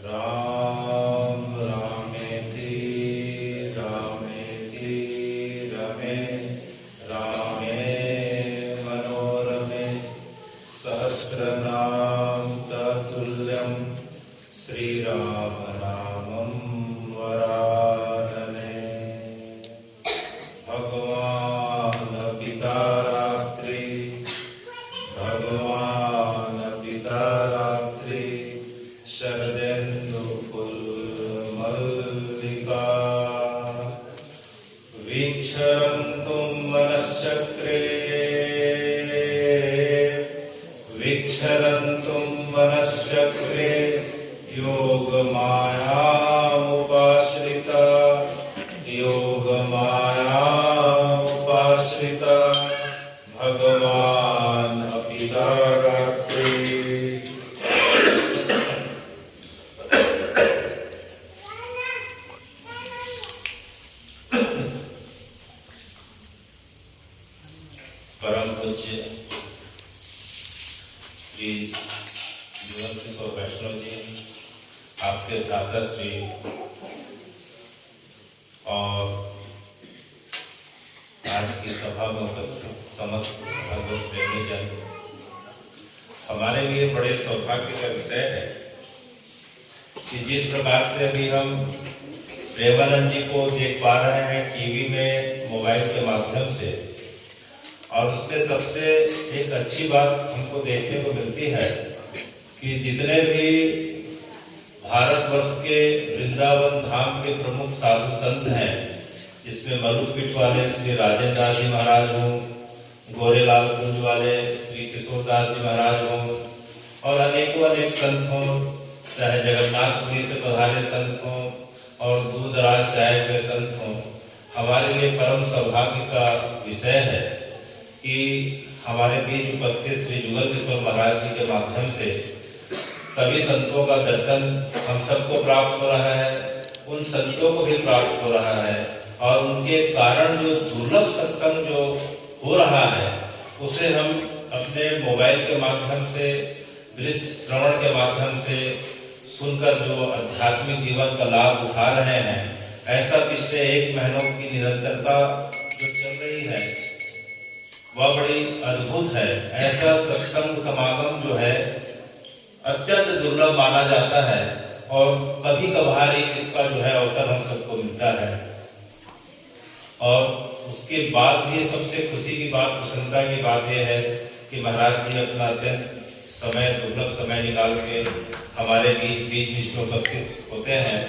राम रामेति रामेति रमे रामे मनोरमे सहस्रनाम तत्तुल्यं श्रीराम नामं वरानने। भगवान पिता रात्रि भगवान पिता रात्रि शरदेन्दु मल्लिका वीक्षरन्तुं मनश्चक्रे वीक्षरन्तुं मनश्चक्रे योगमायामुपाश्रिता योगमायामुपाश्रिता भगवान् पिता रात्रि। परम पूज्य श्री जीवन किशोर वैष्णव जी, आपके भ्राता श्री और आज की सभा में उपस्थित समस्त भगवत प्रेमी जन, हमारे लिए बड़े सौभाग्य का विषय है कि जिस प्रकार से अभी हम प्रेमानंद जी को देख पा रहे हैं टीवी में, मोबाइल के माध्यम से, और उसमें सबसे एक अच्छी बात हमको देखने को मिलती है कि जितने भी भारतवर्ष के वृंदावन धाम के प्रमुख साधु संत हैं, जिसमें मलुकपीठ वाले श्री राजेंद्र दास जी महाराज हों, गोरेलाल कुंज वाले श्री किशोरदास जी महाराज हों, और अनेकों अनेक संत हों, चाहे जगन्नाथपुरी से पधारे संत हों और दूर दराज से आए हुए संत हों, हमारे लिए परम सौभाग्य का विषय है कि हमारे बीच उपस्थित श्री जुगल किशोर महाराज जी के माध्यम से सभी संतों का दर्शन हम सबको प्राप्त हो रहा है, उन संतों को भी प्राप्त हो रहा है, और उनके कारण जो दुर्लभ सत्संग जो हो रहा है उसे हम अपने मोबाइल के माध्यम से, दृश्य श्रवण के माध्यम से सुनकर जो आध्यात्मिक जीवन का लाभ उठा रहे हैं, ऐसा पिछले 1 महीनों की निरंतरता जो चल रही है वह बड़ी अद्भुत है। ऐसा सत्संग समागम जो है अत्यंत दुर्लभ माना जाता है, और कभी कभार ही इसका जो है अवसर हम सबको मिलता है। और उसके बाद भी सबसे खुशी की बात, प्रसन्नता की बात यह है कि महाराज जी अपना अत्यंत समय, दुर्लभ समय निकाल के हमारे बीच में उपस्थित होते हैं।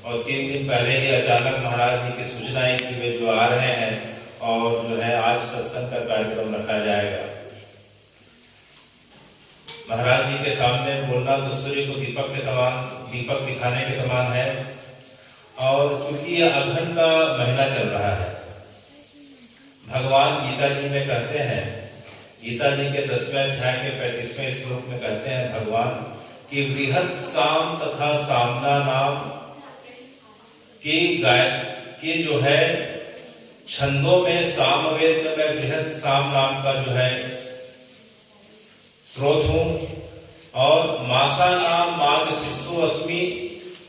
और 3 दिन पहले ही अचानक महाराज जी की सूचना है कि वे जो आ रहे हैं और जो है आज सत्संग का कार्यक्रम रखा जाएगा। महाराज जी के सामने बोलना तो सूर्य को दीपक के समान, दीपक दिखाने के समान है। और चूंकि यह अघन का महीना चल रहा है, भगवान गीता जी में कहते हैं, गीता जी के 10वें अध्याय के 35वें श्लोक में कहते हैं भगवान कि बृहत साम तथा सामना नाम की गायत्री जो है छंदों में, सामवेद में मैं बृहत साम नाम का जो है स्रोत हूँ, और मासा नाम माघ शिशु अस्मि,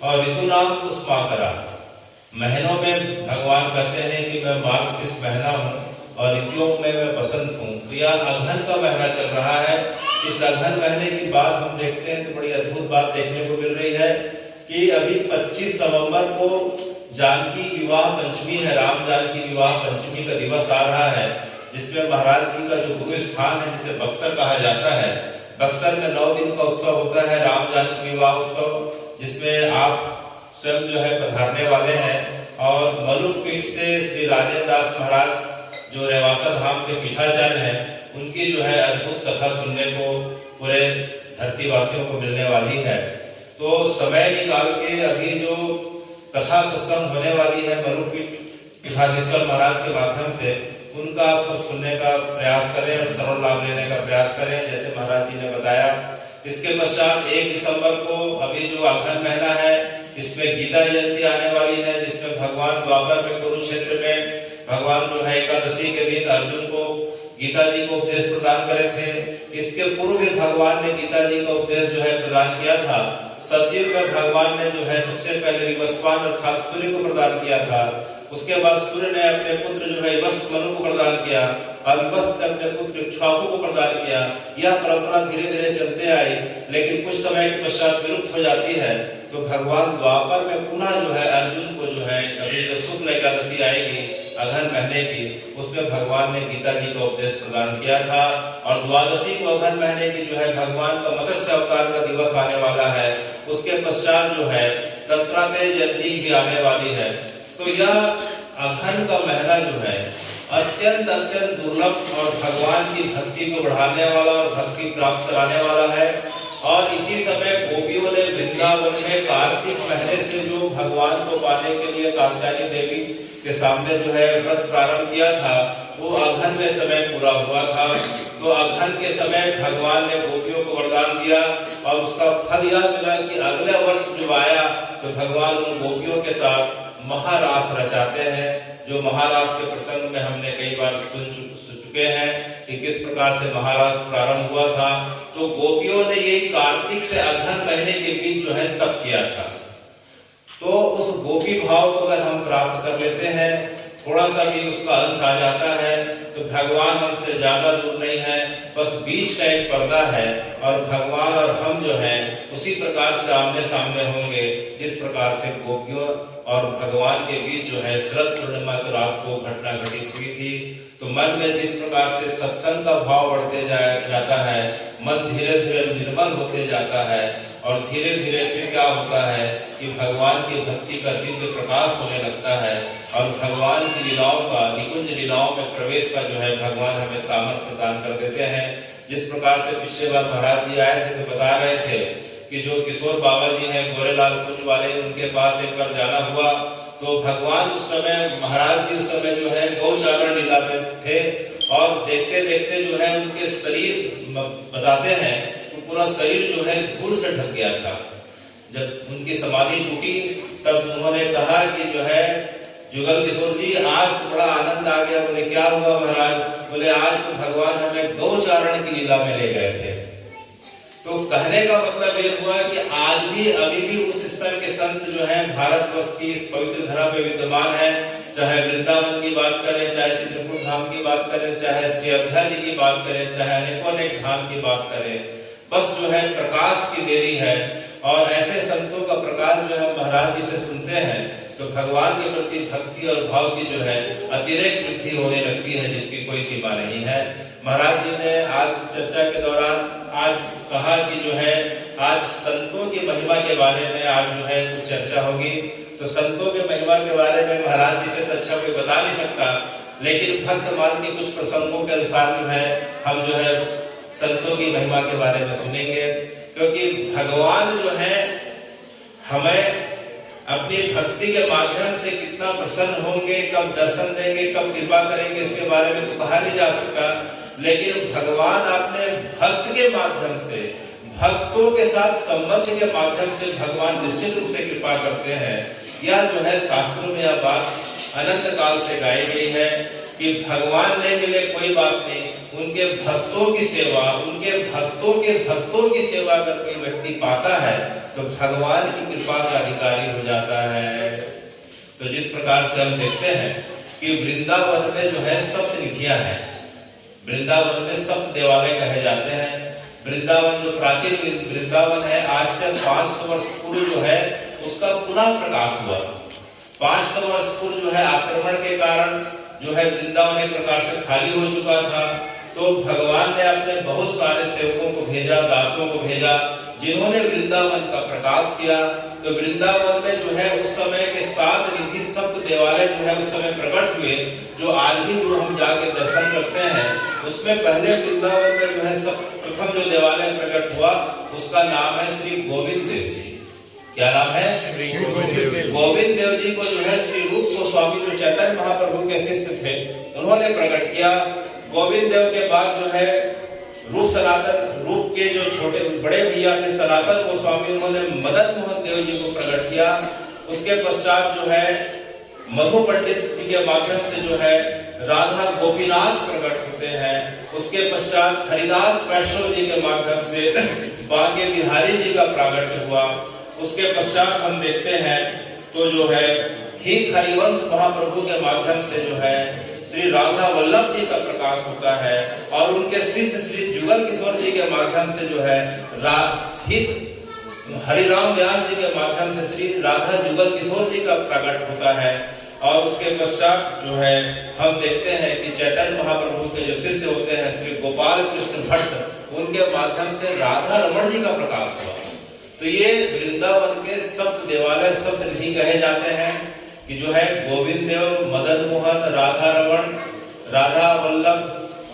और ऋतु नाम पुष्पाकरा। महीनों में भगवान कहते हैं कि मैं माघ शिश महीना हूँ और ऋतुओं में मैं बसंत हूँ। तो यह अघन का महीना चल रहा है। इस अघन महीने की बात हम देखते हैं तो बड़ी अद्भुत बात देखने को मिल रही है कि अभी 25 नवंबर को जानकी विवाह पंचमी है, राम जानकी विवाह पंचमी का दिवस आ रहा है, जिसमें महाराज जी का जो गुरु स्थान है जिसे बक्सर कहा जाता है, बक्सर में 9 दिन का उत्सव होता है, राम जानकी विवाह उत्सव, जिसमें आप स्वयं जो है पधारने वाले हैं। और मलुकपीठ से श्री राजेंद्र दास महाराज जो रेवासा धाम के पीठाचार्य हैं, उनकी जो है अद्भुत कथा सुनने को पूरे धरतीवासियों को मिलने वाली है। तो समय निकाल के अभी जो कथा सत्संग होने वाली है मलुकपीठ पीठाधीश्वर महाराज के माध्यम से, उनका आप सब सुनने का प्रयास करें और सरल लाभ लेने का प्रयास करें, जैसे महाराज जी ने बताया। इसके पश्चात 1 दिसंबर को अभी जो अघन महीना है, इसमें गीता जयंती आने वाली है, जिसमें भगवान द्वापर में कुरुक्षेत्र में भगवान जो है एकादशी के दिन अर्जुन को गीता जी को उपदेश प्रदान करे थे। इसके पूर्व भी भगवान ने गीता जी का उपदेश जो है प्रदान किया था। सतयुग में भगवान ने जो है सबसे पहले विवस्वान अर्थात सूर्य को प्रदान किया था। उसके बाद सूर्य ने अपने पुत्र जो है विवस्वान मनु को प्रदान किया और विवस्वान ने अपने पुत्र इक्ष्वाकु को प्रदान किया। यह परंपरा धीरे धीरे चलते आई, लेकिन कुछ समय के पश्चात विलुप्त हो जाती है। तो भगवान द्वापर में पुनः जो है अर्जुन को जो है अभी जो शुक्ल एकादशी आएगी अघन महीने की, उसमें भगवान ने गीता जी का उपदेश प्रदान किया था। और द्वादशी को अघन महीने की जो है भगवान का मत्स्य अवतार का दिवस आने वाला है। उसके पश्चात जो है दत्तात्रेय जयंती भी आने वाली है। तो यह अघन का महीना जो है अत्यंत अत्यंत दुर्लभ और भगवान की भक्ति को बढ़ाने वाला और भक्ति प्राप्त कराने वाला है। और इसी समय गोपियों ने वृंदावन में कार्तिक महीने से जो भगवान को पाने के लिए कात्यायनी देवी के सामने जो है व्रत प्रारंभ किया था, वो अघन में समय पूरा हुआ था। तो अघन के समय भगवान ने गोपियों को वरदान दिया और उसका फल यह मिला कि अगले वर्ष जो आया तो भगवान उन गोपियों के साथ महारास रचाते हैं। जो महारास के प्रसंग में हमने कई बार सुन चुके हैं कि किस प्रकार से महारास प्रारंभ हुआ था। तो गोपियों ने ये कार्तिक से अघन महीने के बीच जो है तप किया था। तो उस गोपी भाव को अगर हम प्राप्त कर लेते हैं, थोड़ा सा भी उसका अंश आ जाता है, तो भगवान हमसे ज्यादा दूर नहीं है, बस बीच का एक पर्दा है और भगवान और हम जो है उसी प्रकार से आमने सामने होंगे जिस प्रकार से गोपियों और भगवान के बीच जो है शरद पूर्णिमा की रात को घटना घटित हुई थी। तो मन में जिस प्रकार से सत्संग का भाव बढ़ते जाता है, मन धीरे धीरे निर्मल होते जाता है और धीरे धीरे फिर क्या होता है कि भगवान की भक्ति का दिव्य प्रकाश होने लगता है और भगवान की लीलाओं का निकुंज लीलाओं में प्रवेश का जो है भगवान हमें सामर्थ्य प्रदान कर देते हैं। जिस प्रकार से पिछले बार महाराज जी आए थे तो बता रहे थे कि जो किशोर बाबा जी हैं गोरेलाल कुंज वाले, उनके पास एक बार जाना हुआ तो भगवान उस समय महाराज जी उस समय जो है गौचारण लीला में थे और देखते देखते जो है उनके शरीर बताते हैं तो पूरा शरीर जो है धूल से ढक गया था। जब उनकी समाधि टूटी तब उन्होंने कहा कि जो है जुगल किशोर जी आज तो बड़ा आनंद आ गया। बोले क्या हुआ महाराज? बोले आज तो भगवान हमें गौचारण की लीला में ले गए थे। तो कहने का मतलब ये हुआ कि आज भी अभी भी उस स्तर के संत जो हैं भारतवर्ष की इस पवित्र धरा पे विद्यमान है। चाहे वृंदावन की बात करें, चाहे चित्रकूट धाम की बात करें, चाहे श्री अयोध्या जी की बात करें, चाहे अनेकों अनेक धाम की बात करें, बस जो है प्रकाश की देरी है। और ऐसे संतों का प्रकाश जो है महाराज जी से सुनते हैं तो भगवान के प्रति भक्ति और भाव की जो है अतिरिक्त वृद्धि होने लगती है जिसकी कोई सीमा नहीं है। महाराज जी ने आज चर्चा के दौरान आज कहा कि जो है आज संतों की महिमा के बारे में आज जो है कुछ चर्चा होगी। तो संतों के महिमा के बारे में महाराज जी से तो अच्छा कोई बता नहीं सकता, लेकिन भक्त मार्ग के कुछ प्रसंगों के अनुसार जो है हम जो है संतों की महिमा के बारे में सुनेंगे। क्योंकि भगवान जो है हमें अपनी भक्ति के माध्यम से कितना प्रसन्न होंगे, कब दर्शन देंगे, कब कृपा करेंगे, इसके बारे में तो कहा नहीं जा सकता। लेकिन भगवान अपने भक्त के माध्यम से, भक्तों के साथ संबंध के माध्यम से भगवान निश्चित रूप से कृपा करते हैं। यह जो है शास्त्रों में यह बात अनंत काल से गाई गई है कि भगवान ने मिले कोई बात नहीं, उनके भक्तों की सेवा, उनके भक्तों के भक्तों की सेवा अगर कोई व्यक्ति पाता है तो भगवान की कृपा का अधिकारी हो जाता है। तो जिस प्रकार से हम देखते हैं कि वृंदावन में जो है सप्त निधियां हैं, वृंदावन में सप्त देवालय कहे जाते हैं। वृंदावन जो प्राचीन वृंदावन है आज से 500 वर्ष पूर्व जो है उसका पुनः प्रकाश हुआ। 500 वर्ष पूर्व जो है आक्रमण के कारण जो है वृंदावन एक प्रकार से खाली हो चुका था। तो भगवान ने अपने बहुत सारे सेवकों को भेजा, दासों को भेजा, जिन्होंने वृंदावन का प्रकाश किया। तो वृंदावन में जो है उस समय के 7 निधि सप्त देवालय जो है उस समय प्रकट हुए, जो आज भी जो हम जाके दर्शन करते हैं। उसमें पहले वृंदावन में जो है सब प्रथम जो देवालय प्रकट हुआ उसका नाम है श्री गोविंद देव जी। क्या नाम है? गोविंद देव जी को जो है श्री रूप गोस्वामी जो चैतन्य महाप्रभु के शिष्य थे उन्होंने प्रकट किया। गोविंद देव के बाद जो है रूप सनातन रूप के जो छोटे बड़े भैया थे सनातन गोस्वामी, उन्होंने मदन मोहन देव जी को प्रकट किया। उसके पश्चात जो है मधु पंडित जी के माध्यम से जो है राधा गोपीनाथ प्रकट होते हैं। उसके पश्चात हरिदास वैष्णव जी के माध्यम से बांके बिहारी जी का प्रागट्य हुआ। उसके पश्चात हम देखते हैं तो जो है हित हरिवंश महाप्रभु के माध्यम से जो है श्री राधा वल्लभ जी का प्रकाश होता है और उनके शिष्य श्री जुगल किशोर जी के माध्यम से जो है हित हरिराम व्यास जी के माध्यम से श्री राधा जुगल किशोर जी का प्रकट होता है। और उसके पश्चात जो है हम देखते हैं कि चैतन्य महाप्रभु के जो शिष्य होते हैं श्री गोपाल कृष्ण भट्ट, उनके माध्यम से राधा रमण जी का प्रकाश हुआ। तो ये वृंदावन के सप्त देवालय सप्त निधि कहे जाते हैं कि जो है गोविंद देव, मदन मोहन, राधा रमण, राधा वल्लभ,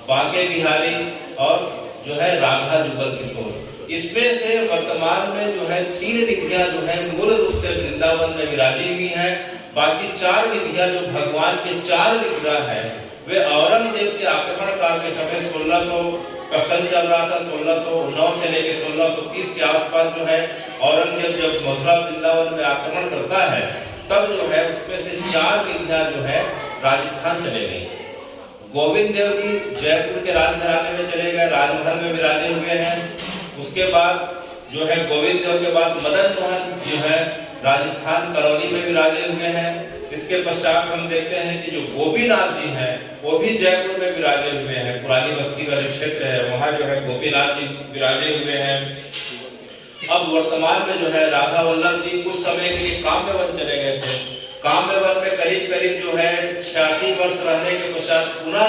बांके बिहारी और जो है राधा जुगल किशोर। इसमें से वर्तमान में जो है 3 निधियां जो है मूल रूप से वृंदावन में विराजी हुई हैं। बाकी 4 निधियां जो भगवान के 4 विग्रह हैं वे औरंगजेब के आक्रमण काल के समय 1600 का सन चल रहा था। 1609 से लेकर 1630 के आसपास जो है औरंगजेब जब मथुरा वृंदावन में आक्रमण करता है तब जो है उसमें से 4 निधियां जो है राजस्थान चले गई। गोविंद देव जी जयपुर के राजघराने में चले गए, राजमहल में विराजे हुए हैं। उसके बाद जो है गोविंद देव के बाद मदन मोहन जो है राजस्थान करौली में विराजे हुए हैं। इसके पश्चात हम देखते हैं कि जो गोपीनाथ जी हैं वो भी जयपुर में विराजे हुए हैं। पुरानी बस्ती का जो क्षेत्र है वहाँ जो है गोपीनाथ जी विराजे हुए हैं। अब वर्तमान में जो है राधा वल्लभ जी कुछ समय के लिए काम्यवन चले गए थे। काम्यवन में करीब करीब जो है 86 वर्ष रहने के पश्चात पुनः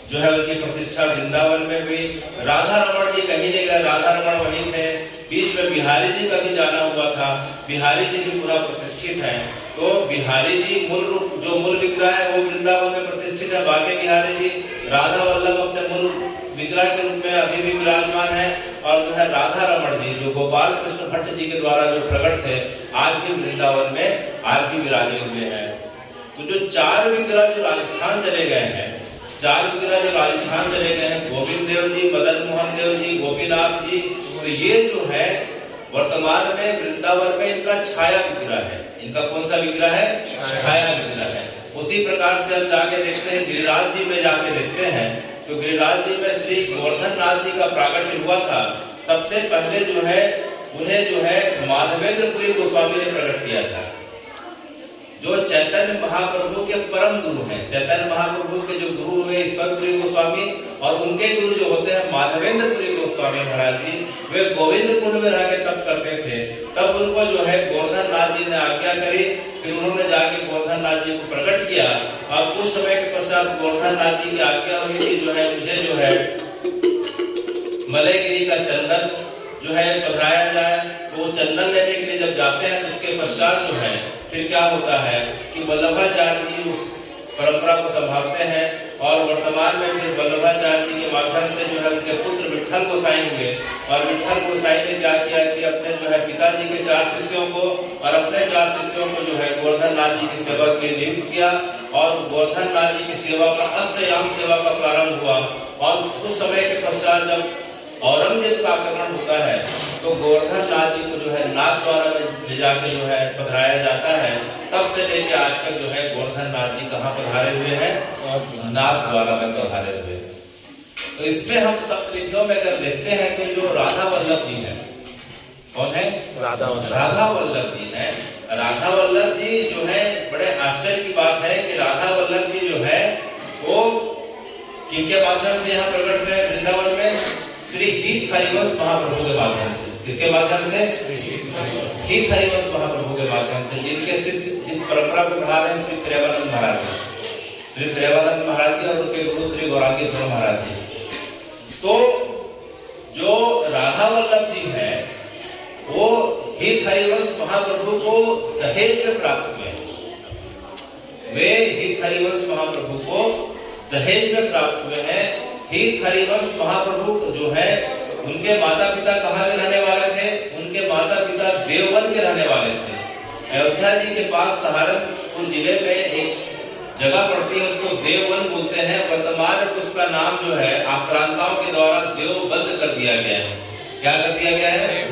जो है उनकी प्रतिष्ठा वृंदावन में हुई। राधा रमण जी कहीं नहीं गए, राधा रमण वहीं थे। बीच में बिहारी जी का भी जाना हुआ था, बिहारी जी भी पूरा प्रतिष्ठित हैं। तो बिहारी जी मूल विग्रह है वो वृंदावन में प्रतिष्ठित है। बाकी बिहारी जी राधा वल्लभ अपने मूल विग्रह के रूप में अभी भी विराजमान है। और जो है राधा रमण जी जो गोपाल कृष्ण भट्ट जी के द्वारा जो प्रकट थे आज भी वृंदावन में आज भी विराजे हुए हैं। तो जो 4 विग्रह जो राजस्थान चले गए हैं, 4 विग्रह जो राजस्थान चले गए हैं, गोविंद देव जी, मदन मोहन देव जी, गोपीनाथ जी, तो ये जो है वर्तमान में वृंदावन में इनका छाया विग्रह है। इनका कौन सा विग्रह है? छाया विग्रह है। उसी प्रकार से हम जाके देखते हैं गिरिराज जी में जाके देखते हैं तो गिरिराज जी में श्री गोवर्धन नाथ जी का प्रागट्य हुआ था। सबसे पहले जो है उन्हें जो है माधवेंद्रपुरी गोस्वामी ने प्रकट किया था, जो चैतन्य महाप्रभु के परम गुरु हैं। चैतन्य महाप्रभु के जो गुरु हुए ईश्वरपुरी गोस्वामी और उनके गुरु जो होते हैं माधवेंद्रपुरी गोस्वामी महाराज जी, वे गोविंद कुंड में रह के तप करते थे। तब उनको जो है गोवर्धन नाथ जी ने आज्ञा करी, फिर उन्होंने जाके गोवर्धन नाथ जी को प्रकट किया। और कुछ समय के पश्चात गोवर्धन नाथ जी की आज्ञा हुई कि जो है मुझे जो है मलयगिरी का चंदन जो है पधराया जाए। तो चंदन लेने के लिए जब जाते हैं तो उसके पश्चात जो है फिर क्या होता है कि वल्लभाचार्य जी उस परंपरा को संभालते हैं और वर्तमान में फिर वल्लभाचार्य जी के माध्यम से जो है उनके पुत्र विट्ठल गोसाई हुए। और विट्ठल गोसाई ने क्या किया कि अपने जो है पिताजी के 4 शिष्यों को और अपने 4 शिष्यों को जो है गोवर्धन नाथ जी की सेवा के लिए नियुक्त किया। और गोवर्धन नाथ जी की सेवा का अष्टयाम सेवा का प्रारंभ हुआ। और उस समय के पश्चात जब औरंगजेब का आक्रमण होता है तो गोवर्धन नाथ जी को जो है नाथ द्वारा में ले जाकर जो है पधराया जाता है। तब से लेकर आज तक जो है गोवर्धन नाथ जी कहाँ पधारे हुए हैं? नाथ द्वारा में पधारे हुए। तो इसमें हम सब निधियों में अगर देखते हैं तो जो राधा वल्लभ जी है, कौन है? राधा वल्लभ जी है। राधा वल्लभ जी जो है बड़े आश्चर्य की बात है कि राधा वल्लभ जी जो है वो किनके माध्यम से यहाँ प्रकट हुए वृंदावन में? श्री हित हरिवंश महाप्रभु के माध्यम से। किसके माध्यम से? हित हरिवंश महाप्रभु के माध्यम से, जिनके शिष्य जिस परंपरा को बढ़ा रहे हैं श्री प्रेमानंद महाराज जी, श्री प्रेमानंद महाराज जी और उनके गुरु श्री गौरांगेश्वर महाराज जी। तो जो राधा वल्लभ जी है वो हित हरिवंश महाप्रभु को दहेज में प्राप्त हुए। वे हित हरिवंश महाप्रभु को दहेज में प्राप्त हुए हैं। हित हरिवंश महाप्रभु जो है उनके माता पिता कहाँ के रहने वाले थे? उनके माता पिता देववन के रहने वाले थे। अयोध्या जी के पास सहारनपुर जिले में एक जगह पड़ती है, उसको देववन बोलते हैं। वर्तमान में उसका नाम जो है आक्रांताओं के द्वारा देवबंद कर दिया गया है। क्या कर दिया गया है?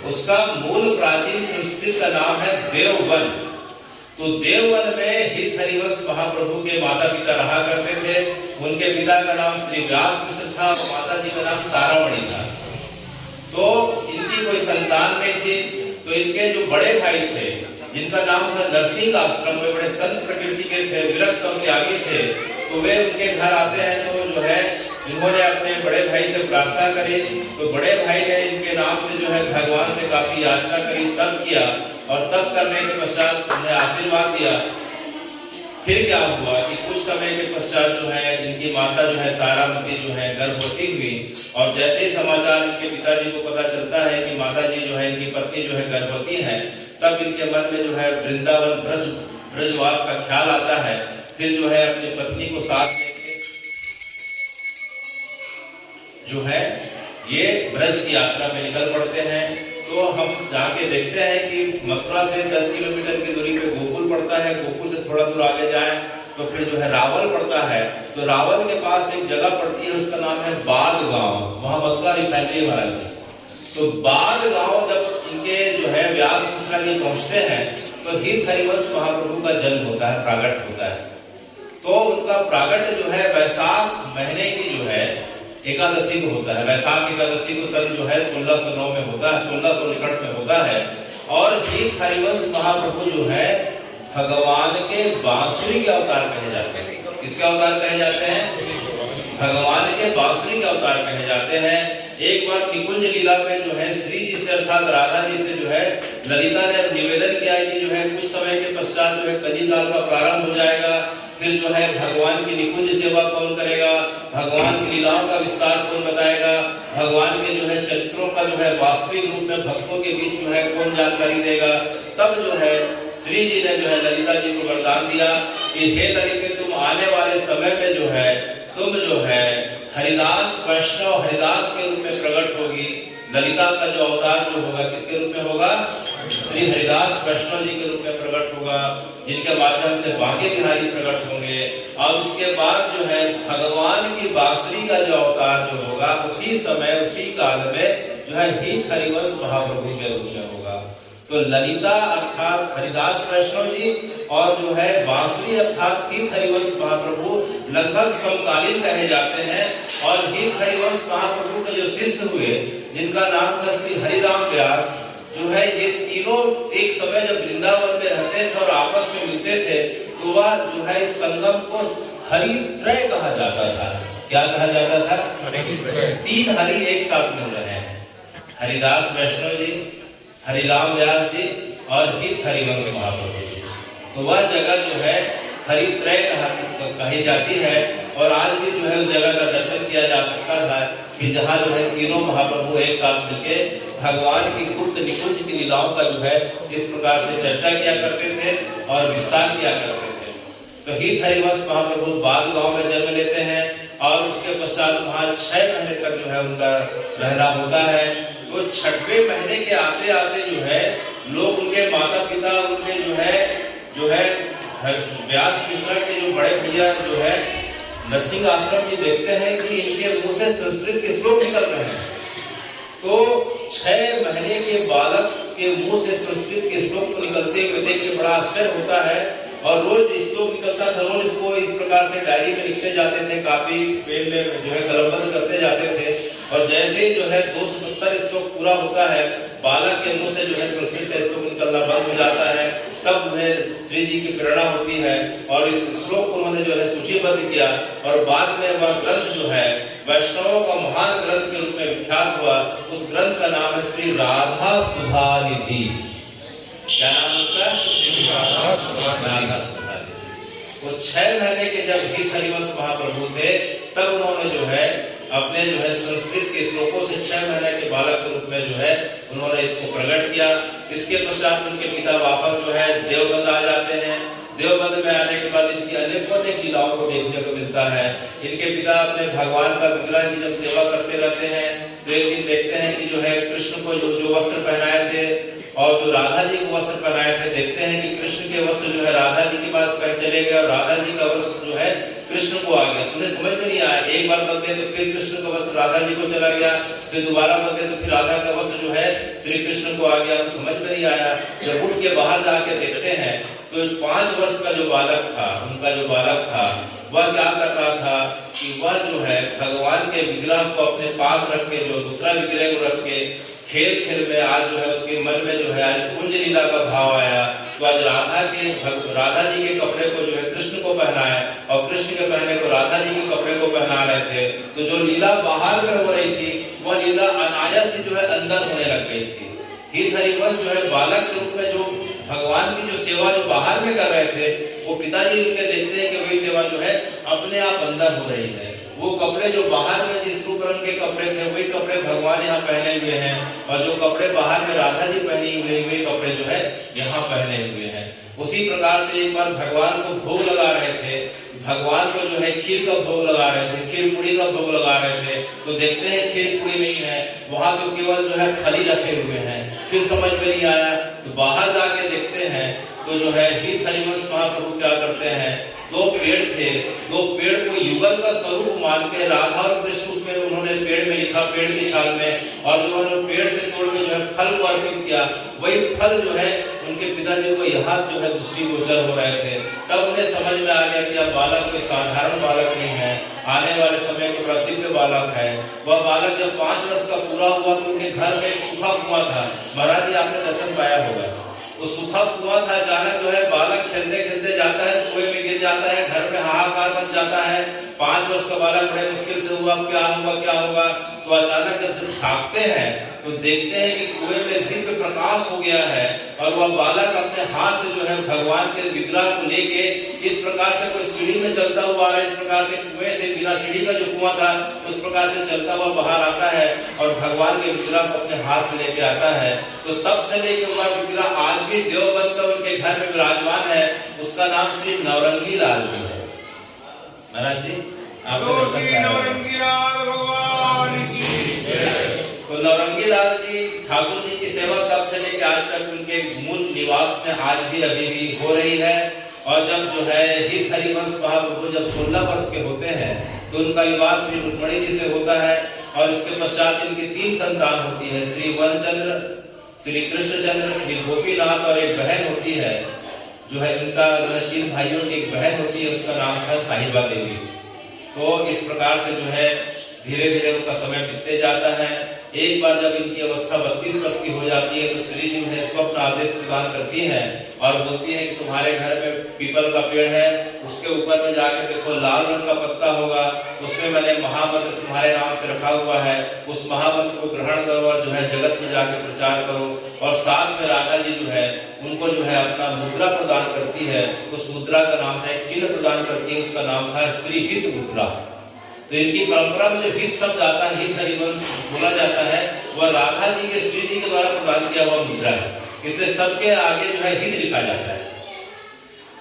उसका मूल प्राचीन संस्कृत का नाम है देववन। तो देववन में हित हरिवंश महाप्रभु के माता पिता रहा करते थे। उनके पिता का नाम श्री व्यास मिश्र था और माता जी का नाम तारामणि था। तो इनकी कोई संतान नहीं थी। तो इनके जो बड़े भाई थे जिनका नाम था नरसिंह आश्रम, वे बड़े संत प्रकृति के थे, विरक्त और त्यागी थे। तो वे उनके घर आते हैं तो जो है इन्होंने अपने बड़े भाई से प्रार्थना करी। तो बड़े भाई ने इनके नाम से जो है भगवान से काफी याचना करी, तप किया और तप करने के पश्चात उन्हें आशीर्वाद दिया। फिर क्या हुआ कि कुछ समय के पश्चात जो है इनकी माता जो है तारामती जो है गर्भवती हुई। और जैसे ही समाचार इनके पिताजी को पता चलता है कि माता जी जो है इनकी पत्नी जो है गर्भवती है, तब इनके मन में जो है वृंदावन ब्रजवास का ख्याल आता है। फिर जो है अपनी पत्नी को साथ लेके जो है ये ब्रज की यात्रा में निकल पड़ते हैं। तो हम जाके देखते हैं कि मथुरा से 10 किलोमीटर की दूरी पे गोकुल पड़ता है। गोकुल से थोड़ा दूर आगे जाएं तो फिर जो है रावल पड़ता है। तो रावल के पास एक जगह पड़ती है, उसका नाम है बाद गांव। वहां मथुरा रिफाइनरी है महाराज जी। तो बाद गांव जब इनके जो है व्यास मिश्रा जी पहुंचते हैं तो हित हरिवंश महाप्रभु का जन्म होता है, प्रागट होता है। तो उनका प्रागट जो है वैशाख महीने की जो है एकादशी को होता है। वैशाख एकादशी को सन जो है 1609 में होता है, 1659 में होता है। और हित हरिवंश महाप्रभु जो है भगवान के बांसुरी के अवतार कहे जाते हैं। किसके अवतार कहे जाते हैं? भगवान के बांसुरी के अवतार कहे जाते हैं। एक बार निकुंज लीला में जो है श्री जी से अर्थात राधा जी से जो है ललिता ने निवेदन किया कि जो है कुछ समय के पश्चात जो है कलिकाल का प्रारंभ हो जाएगा। फिर जो है भगवान की निकुंज सेवा कौन करेगा, भगवान की लीलाओं का विस्तार कौन बताएगा, भगवान के जो है चरित्रों का जो है वास्तविक रूप में भक्तों के बीच जो है कौन जानकारी देगा। तब जो है श्री जी ने जो है ललिता जी को वरदान दिया कि हे ललिते, तुम आने वाले समय में जो है तुम जो है हरिदास वैष्णव हरिदास के रूप में प्रकट होगी। ललिता का जो अवतार जो होगा किसके रूप में होगा? श्री हरिदास वैष्णव जी के रूप में प्रकट होगा, जिनके माध्यम से बांके बिहारी प्रकट होंगे। और उसके बाद जो है भगवान की बांसुरी का जो अवतार जो होगा उसी समय उसी काल में जो है हित हरिवंश महाप्रभु के रूप में होगा। तो ललिता अर्थात हरिदास वैष्णव जी और जो है बांसुरी अर्थात हित हरिवंश महाप्रभु लगभग समकालीन कहे जाते हैं। और हित हरिवंश महाप्रभु के जो शिष्य हुए जिनका नाम था श्री हरिराम व्यास, जो है ये तीनों एक समय जब वृंदावन में रहते थे और आपस में मिलते थे तो वह जो है इस संगम को हरित्रय कहा जाता था। क्या कहा जाता था? तीन हरि एक साथ मिल रहे हैं, हरिदास वैष्णव जी, हरिराम व्यास जी और हित हरिवंश महाप्रभु जी। तो वह जगह जो है हरित्रय कही जाती है। और आज भी जो है उस जगह का दर्शन किया जा सकता था कि जहाँ जो है तीनों महाप्रभु एक साथ मिलकर भगवान की गुप्त निकुंज की लीलाओं का जो है इस प्रकार से चर्चा किया करते थे और विस्तार किया करते थे। तो हित हरिवंश महाप्रभु बाद गांव में जन्म लेते हैं और उसके पश्चात वहाँ 6 महीने तक जो है उनका रहना होता है। तो 6वें महीने के आते आते जो है लोग उनके माता पिता उनके जो है व्यास मिश्रा के जो बड़े भैया जो है नरसिंह आश्रम जी देखते हैं कि इनके मुंह से संस्कृत के श्लोक निकल रहे हैं। तो 6 महीने के बालक के मुंह से संस्कृत के श्लोक को निकलते हुए देख के बड़ा आश्चर्य होता है। और रोज श्लोक निकलता था, रोज इसको इस प्रकार से डायरी में लिखते जाते थे, काफी पेन में जो है कलमबंद करते जाते थे। और जैसे ही जो है 270 श्लोक पूरा होता है, बालक के मुंह से जो है संस्कृत का श्लोक निकलना बंद हो जाता है। तब उन्हें श्री जी की प्रेरणा होती है और इस श्लोक को उन्होंने जो है सूचीबद्ध किया। और बाद में वह ग्रंथ जो है वैष्णवों का महान ग्रंथ के रूप में विख्यात हुआ। उस ग्रंथ का नाम है श्री राधा सुधानिधि। क्या नाम है उसका? राधा सुधानिधि। वो 6 महीने के जब हित हरिवंश महाप्रभु थे तब उन्होंने जो है अपने जो है संस्कृत के श्लोकों से 6 महीने के बालक के रूप में जो है उन्होंने इसको प्रकट किया। इसके पश्चात उनके पिता वापस जो है देवबंद आ जाते हैं। देवबंद में आने के बाद इनकी अनेकों लीलाओं को देखने को मिलता है। इनके पिता अपने भगवान का विग्रह की जब सेवा करते रहते हैं तो एक दिन देखते हैं कि जो है कृष्ण को जो वस्त्र पहनाए थे और जो राधा जी को वस्त्र पहनाए थे, देखते हैं कि कृष्ण के वस्त्र जो है राधा जी के पास चले गए और राधा जी का वस्त्र जो है कृष्ण को आ गया। तुम्हें समझ में नहीं आया, एक बार बोलते हैं तो फिर कृष्ण का वस्त्र राधा जी को चला गया, फिर दोबारा बोलते हैं तो फिर राधा का वस्त्र जो है श्री कृष्ण को आ गया, तो समझ में नहीं आया। जब उठ के बाहर जाके देखते हैं तो 5 वर्ष का जो बालक था, उनका जो बालक था वह क्या कर रहा था कि वह जो है भगवान के विग्रह को अपने पास रख के, जो दूसरा विग्रह को रख के खेल खेल में आज जो है उसके मन में जो है आज कुंज लीला का भाव आया। तो आज राधा जी के कपड़े को जो है कृष्ण को पहनाया और कृष्ण के पहने को राधा जी के कपड़े को पहना रहे थे। तो जो लीला बाहर में हो रही थी वह लीला अनायास से जो है अंदर होने लग गई थी। हित हरिवंश जो है बालक के रूप में जो भगवान की जो सेवा जो बाहर में कर रहे थे, वो पिताजी उनके देखते हैं कि वही सेवा जो है अपने आप अंदर हो रही है। वो कपड़े जो बाहर में जिस रूप रंग के कपड़े थे वही कपड़े भगवान यहाँ पहने हुए हैं, और जो कपड़े बाहर में राधा जी पहनी हुए वही कपड़े जो है यहाँ पहने हुए हैं। उसी प्रकार से एक बार भगवान को भोग लगा रहे थे, भगवान को जो है खीर का भोग लगा रहे थे, खीर पूरी का भोग लगा रहे थे, तो देखते हैं खीर पूरी नहीं है, वहां तो केवल जो है फली रखे हुए हैं। फिर समझ में नहीं आया तो बाहर जाके देखते हैं तो जो है हित हरिवंश महाप्रभु क्या करते हैं, 2 पेड़ थे, 2 पेड़ को युगल का स्वरूप मान के राधा और कृष्ण उसमें उन्होंने पेड़ में लिखा, पेड़ की छाल में, और जो उन्होंने पेड़ से तोड़ के जो है फल को अर्पित किया, वही फल जो है उनके पिताजी को यहाँ जो है दृष्टिगोचर हो रहे थे। तब उन्हें समझ में आ गया कि अब बालक कोई साधारण बालक नहीं है, आने वाले समय के बड़ा दिव्य बालक है। वह बालक जब 5 वर्ष का पूरा हुआ तो उनके घर में सूखा कुआं था। महाराज जी आपने दर्शन पाया होगा, वो सूखा कुआं था। अचानक जो है बालक खेलते खेलते जाता है, कुएं में गिर जाता है, घर में हाहाकार मच जाता है। 5 वर्ष का बालक बड़े मुश्किल से हुआ, क्या होगा क्या होगा। तो अचानक जब झांकते हैं तो देखते हैं कि कुएं में दिव्य प्रकाश हो गया है, और वह बालक अपने हाथ से जो है भगवान के विग्रह को लेके इस प्रकार से कोई सीढ़ी में चलता हुआ आ रहा है, इस प्रकार से कुएं से बिना सीढ़ी का जो कुआं था उस प्रकार से चलता हुआ बाहर आता है और भगवान के विग्रह को अपने हाथ में लेके आता है। तो तब से लेकर वह विग्रह आज भी देवबंद में उनके घर में विराजमान है। उसका नाम श्री नवरंगी लाल जी है। महाराज जी नवरंगी लाल भगवान की। तो नवरंगी लाल जी ठाकुर जी की सेवा तब से लेकर आज तक उनके मूल निवास में आज भी अभी भी हो रही है। और जब जो है हित हरिवंश महाप्रभु जब 16 वर्ष के होते हैं तो उनका विवाह श्री रुक्मणी जी से होता है, और इसके पश्चात इनकी 3 संतान होती है, श्री वनचंद्र, श्री कृष्णचंद्र, श्री गोपीनाथ, और एक बहन होती है जो है इनका जो है 3 भाइयों की एक बहन होती है, उसका नाम था साहिबा देवी। तो इस प्रकार से जो है धीरे धीरे उनका समय बीतते जाता है। एक बार जब इनकी अवस्था 32 वर्ष की हो जाती है तो श्री जी उन्हें स्वप्न आदेश प्रदान करती हैं और बोलती है कि तुम्हारे घर में पीपल का पेड़ है, उसके ऊपर में जाके देखो लाल रंग का पत्ता होगा, उसमें मैंने महामंत्र तुम्हारे नाम से रखा हुआ है, उस महामंत्र को ग्रहण करो और जो है जगत में जाके प्रचार करो। और साथ में राधा जी जो है उनको जो है अपना मुद्रा प्रदान करती है, उस मुद्रा का नाम है, चिन्ह प्रदान करती है, उसका नाम था श्री हित मुद्रा। तो इनकी परंपरा में जो हित शब्द आता है, हित हरिवंश बोला जाता है, वह राधा जी के श्री जी के द्वारा प्रदान किया हुआ मुद्रा है, इसलिए सबके आगे जो है हित लिखा जाता है।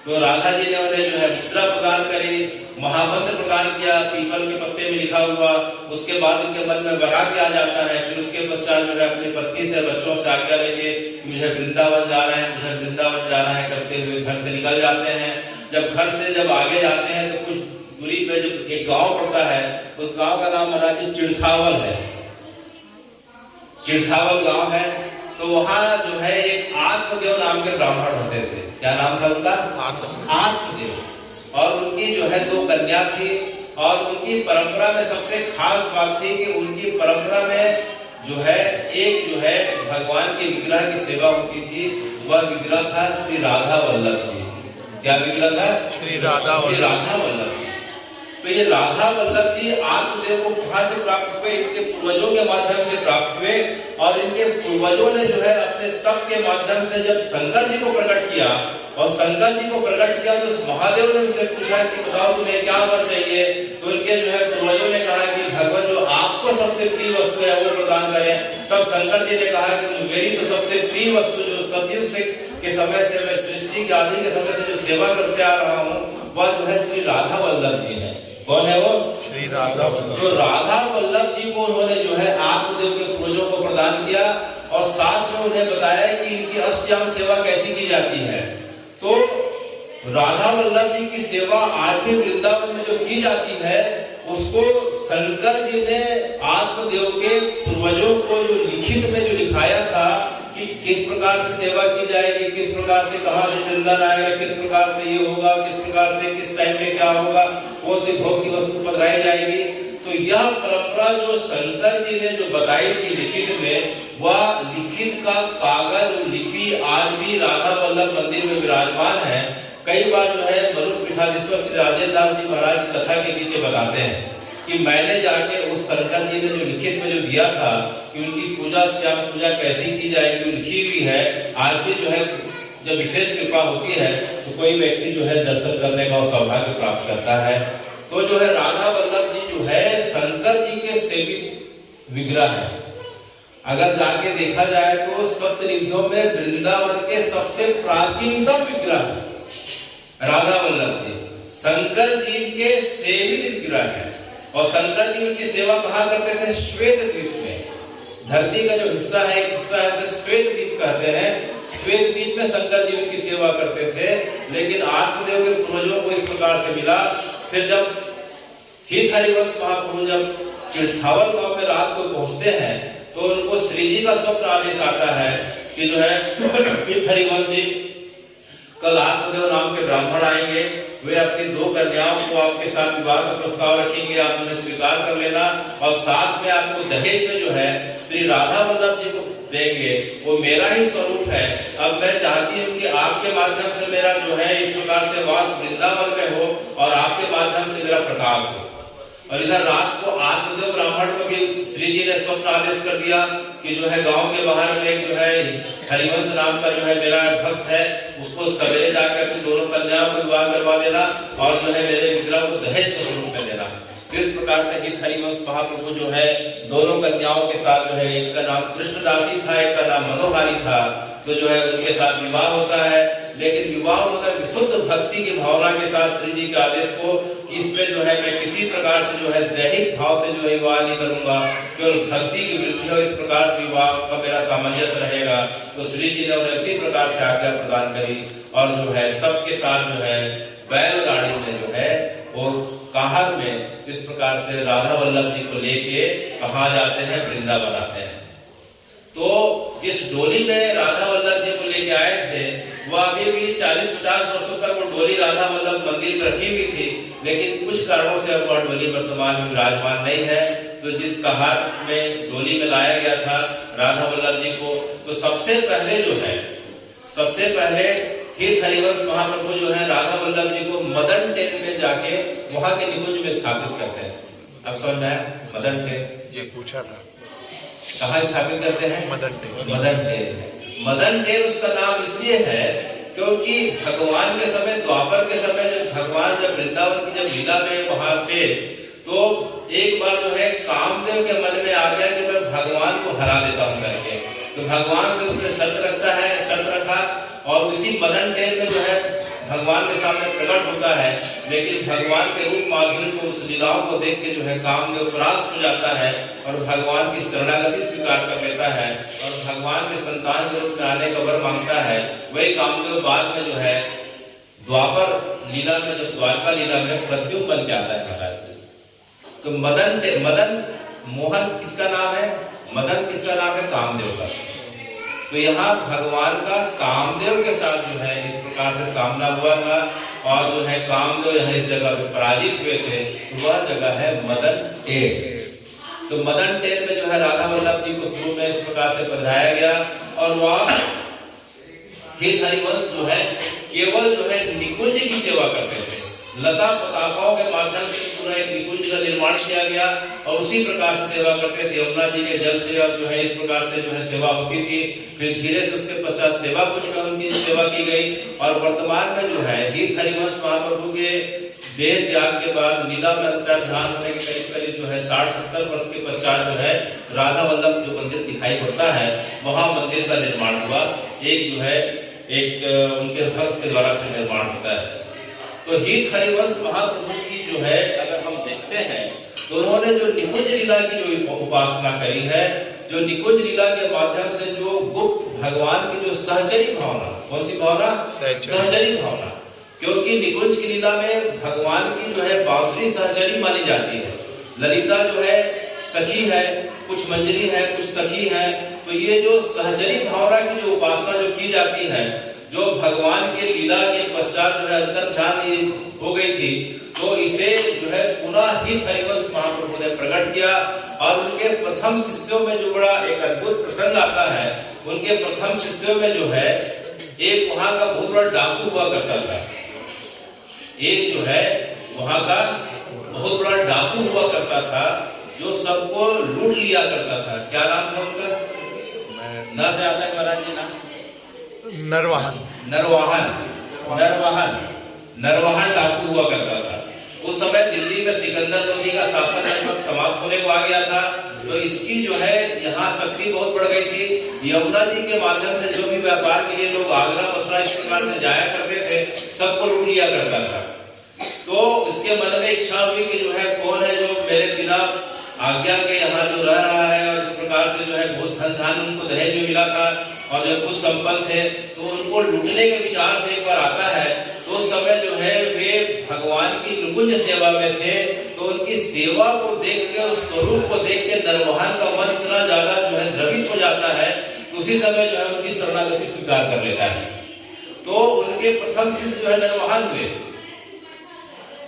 तो राधा जी ने उन्हें जो है मुद्रा प्रदान करी, महामंत्र प्रदान किया, पीपल के पत्ते में लिखा हुआ। उसके बाद उनके मन में वैराग्य आ जाता है। फिर उसके पश्चात जो है अपनी पत्नी से बच्चों से आज्ञा लेके मुझे वृंदावन जाना है, मुझे वृंदावन जाना है करते हुए घर से निकल जाते हैं। जब घर से जब आगे जाते हैं तो कुछ दूरी पे जो एक गांव पड़ता है, उस गांव का नाम महाराज जी चिड़थावल है, चिड़थावल गांव है। तो वहां जो है एक आत्मदेव नाम के ब्राह्मण होते थे। क्या नाम था उनका? आत्मदेव। और उनकी जो है 2 कन्या थी, और उनकी परंपरा में सबसे खास बात थी कि उनकी परंपरा में जो है एक जो है भगवान के विग्रह की सेवा होती थी। वह विग्रह था श्री राधा वल्लभ जी। क्या विग्रह था? श्री राधा वल्लभ जी। तो ये राधा वल्लभ जी आत्मदेव को कहां से प्राप्त हुए? इनके पूर्वजों के माध्यम से प्राप्त हुए। और इनके पूर्वजों ने जो है अपने तप के माध्यम से जब शंकर जी को प्रकट किया, और शंकर जी को प्रकट किया तो महादेव ने उनसे पूछा कि बताओ तुम्हें क्या वर चाहिए। तो इनके जो है पूर्वजों ने कहा कि भगवान जो आपको सबसे प्रिय वस्तु है वो प्रदान करें। तब शंकर जी ने कहा कि मेरी तो सबसे प्रिय वस्तु जो सतयुग से के समय से मैं सृष्टि के आदि के समय से जो सेवा करते आ रहा हूँ वह जो है श्री राधा वल्लभ जी है। कौन है वो? श्री राधा वल्लभ। तो राधा वल्लभ जी को उन्होंने जो है आत्मदेव के पूर्वजों को प्रदान किया, और साथ में उन्हें बताया कि इनकी अष्टयाम सेवा कैसी की जाती है। तो राधा वल्लभ जी की सेवा आज भी वृंदावन में जो की जाती है, उसको शंकर जी ने आत्मदेव के पूर्वजों को जो लिखित में जो लिखाया था कि किस प्रकार से सेवा की जाएगी, किस प्रकार से कहाँ से चंदन आएगा, किस प्रकार से ये होगा, किस प्रकार से किस टाइम में क्या होगा, कौन सी भोग की वस्तु पधराई जाएगी। तो यह परंपरा जो शंकर जी ने जो बताई थी लिखित में, वह लिखित का कागज लिपि आज भी राधा वल्लभ मंदिर में विराजमान है। कई बार जो है मरुत पीठाधीश्वर श्री राजेंद्र दास जी महाराज की कथा के पीछे बताते हैं कि मैंने जाके उस शंकर जी ने जो लिखित में जो दिया था कि उनकी पूजा श्याम पूजा कैसे की जाएगी लिखी हुई है। आज भी जो है जब विशेष कृपा होती है तो कोई व्यक्ति जो है दर्शन करने का सौभाग्य प्राप्त करता है। तो जो है राधा वल्लभ जी जो है शंकर जी के सेवित विग्रह है। अगर जाके देखा जाए तो सप्तनिधियों में वृंदावन के सबसे प्राचीनतम विग्रह है राधा वल्लभ जी, शंकर जी के सेवित विग्रह है। और शंकर जी उनकी सेवा कहाँ करते थे? श्वेत द्वीप में। धरती का जो हिस्सा है, एक हिस्सा है उसे श्वेत द्वीप कहते हैं। श्वेत द्वीप में शंकर जी उनकी सेवा करते थे। लेकिन आत्मदेव के पूर्वजों को इस प्रकार से मिला। फिर जब हित हरिवंश महाप्रभु जब चिड़थावल गांव में रात को पहुंचते हैं तो उनको श्री जी का स्वप्न आदेश आता है कि जो है हित हरिवंश जी कल आत्मदेव नाम के ब्राह्मण आएंगे, वे अपनी 2 कन्याओं को आपके साथ विवाह का प्रस्ताव रखेंगे, आप उन्हें स्वीकार कर लेना और साथ में आपको दहेज में जो है श्री राधा वल्लभ जी को देंगे। वो मेरा ही स्वरूप है। अब मैं चाहती हूँ कि आपके माध्यम से मेरा जो है इस प्रकार से वास वृंदावन में हो और आपके माध्यम से मेरा प्रकाश हो। और इधर रात को आत्मदेव ब्राह्मण को भी श्री जी ने स्वप्न आदेश कर दिया कि जो है गांव के बाहर में जो है हरिवंश नाम का जो है मेरा भक्त है, उसको सवेरे जाकर अपनी दोनों कन्याओं को विवाह करवा देना और जो है मेरे विग्रह को दहेज के स्वरूप में देना। इस प्रकार से हित हरिवंश महाप्रभु जो है दोनों कन्याओं के साथ जो है, एक का नाम कृष्णदासी था, एक का नाम मनोहारी था, तो जो है उनके साथ विवाह होता है। लेकिन विवाह होता है विशुद्ध भक्ति की भावना के साथ श्री जी के आदेश को कि इसमें जो है मैं किसी प्रकार से जो है दैहिक भाव से जो है विवाह नहीं करूंगा, केवल भक्ति की वृद्धि हो, इस प्रकार से विवाह का मेरा सामंजस्य रहेगा। तो श्री जी ने उन्हें इसी प्रकार से आज्ञा प्रदान करी और जो है सबके साथ जो है बैलगाड़ी में जो है वो काहर में इस प्रकार से राधा वल्लभ जी को लेके कहाँ जाते हैं? वृंदावन आते हैं। तो जिस डोली में राधा वल्लभ जी को लेके आए थे वह अभी भी 40-50 वर्षों तक वो डोली राधा वल्लभ मंदिर में रखी हुई थी, लेकिन कुछ कारणों से अब वह डोली वर्तमान में विराजमान नहीं है। तो जिस कहार में डोली में लाया गया था राधा वल्लभ जी को, तो सबसे पहले हित हरिवंश महाप्रभु जो है राधा वल्लभ जी को मदन टेल में जाके वहां के निकुंज में स्थापित करते हैं। अब समझ में आया? मदन टेल ये पूछा था कहाँ स्थापित करते हैं? मदन टेल उसका नाम इसलिए है क्योंकि भगवान के समय, द्वापर के समय जब भगवान जब वृंदावन की जब लीला में वहां थे तो एक बार जो है कामदेव के मन में आ गया कि मैं भगवान को हरा देता हूं करके। तो भगवान से उसने शर्त रखा और उसी मदन टेल में जो है भगवान के सामने प्रकट होता है। लेकिन भगवान के रूप माधुर्य को, उस लीलाओं को देख के जो है कामदेव परास्त हो जाता है और भगवान की शरणागति स्वीकार कर लेता है और भगवान के संतान के रूप में आने का वर मांगता है। वही कामदेव बाद में जो है द्वापर लीला में, जब द्वारका लीला में प्रद्युम्न बन के आता है महाराज। तो मदन मोहन किसका नाम है? मदन किसका नाम है? कामदेव का। तो यहाँ भगवान का कामदेव के साथ जो है इस प्रकार से सामना हुआ था और जो है कामदेव यहाँ इस जगह पे पराजित हुए थे। तो वह जगह है मदन टेल। तो मदन टेल में जो है राधा वल्लभ जी को शुरू में इस प्रकार से पधराया गया और वह हित हरिवंश जो है केवल जो है निकुंज की सेवा करते थे। लता पताकाओं के माध्यम से पूरा एक निकुंज का निर्माण किया गया और उसी प्रकार से सेवा करते थे। यमुना जी के जल से जो है इस प्रकार से जो है सेवा होती थी। फिर धीरे से उसके पश्चात सेवा कुंज में उनकी सेवा की गई और वर्तमान में जो है हित हरिवंश महाप्रभु के देह त्याग के बाद लीला में अंतर्ध्यान होने के करीब जो है 60-70 वर्ष के पश्चात जो है राधा वल्लभ जो मंदिर दिखाई पड़ता है वहाँ मंदिर का निर्माण हुआ। एक जो है उनके भक्त के द्वारा फिर निर्माण होता है। तो हित हरिवंश महाप्रभु की जो है अगर हम देखते हैं तो उन्होंने जो निकुंज लीला की जो उपासना करी है, जो निकुंज लीला के माध्यम से जो गुप्त भगवान की जो सहचरी भावना, कौन सी भावना? सहचरी भावना। क्योंकि निकुंज की लीला में भगवान की जो है बांसुरी सहचरी मानी जाती है। ललिता जो है सखी है, कुछ मंजरी है, कुछ सखी है। तो ये जो सहचरी भावना की जो उपासना जो की जाती है, जो भगवान के लीला के पश्चात जो है अंतर्ध्यान हो गई थी, तो इसे जो है पुनः ही हरिवंश महाप्रभु ने प्रकट किया। और उनके प्रथम शिष्यों में जो बड़ा एक अद्भुत प्रसंग आता है, उनके प्रथम शिष्यों में जो है एक वहां का बहुत बड़ा डाकू हुआ करता था। एक जो है वहां का बहुत बड़ा डाकू हुआ करता था, जो सबको लूट लिया करता था। क्या नाम था उनका? ना से आता है महाराज जी ना? नरवाहन। नरवाहन, नरवाहन, नरवाहन डाकू हुआ करता था। उस समय दिल्ली में सिकंदर लोधी का शासन लगभग समाप्त होने को आ गया था। तो इसकी जो है यहाँ शक्ति बहुत बढ़ गई थी। यमुना जी के माध्यम से जो भी व्यापार के लिए लोग आगरा मथुरा इस प्रकार से जाया करते थे, सबको लूट लिया करता था। तो इसके मन में इच्छा हुई कि जो है कौन है जो मेरे बिना आज्ञा के यहाँ जो रह रहा है, और इस प्रकार से जो है बहुत धन धान उनको दहेज में मिला था और जो कुछ संपन्न थे, तो उनको लूटने के विचार से एक बार आता है। तो उस समय जो है वे भगवान की निकुंज सेवा में थे। तो उनकी सेवा को देख के और स्वरूप को देख के नरवाहन का मन इतना ज्यादा जो है द्रवित हो जाता है कि उसी समय जो है उनकी शरणागति स्वीकार कर लेता है। तो उनके प्रथम शिष्य जो है नरवाहन हुए।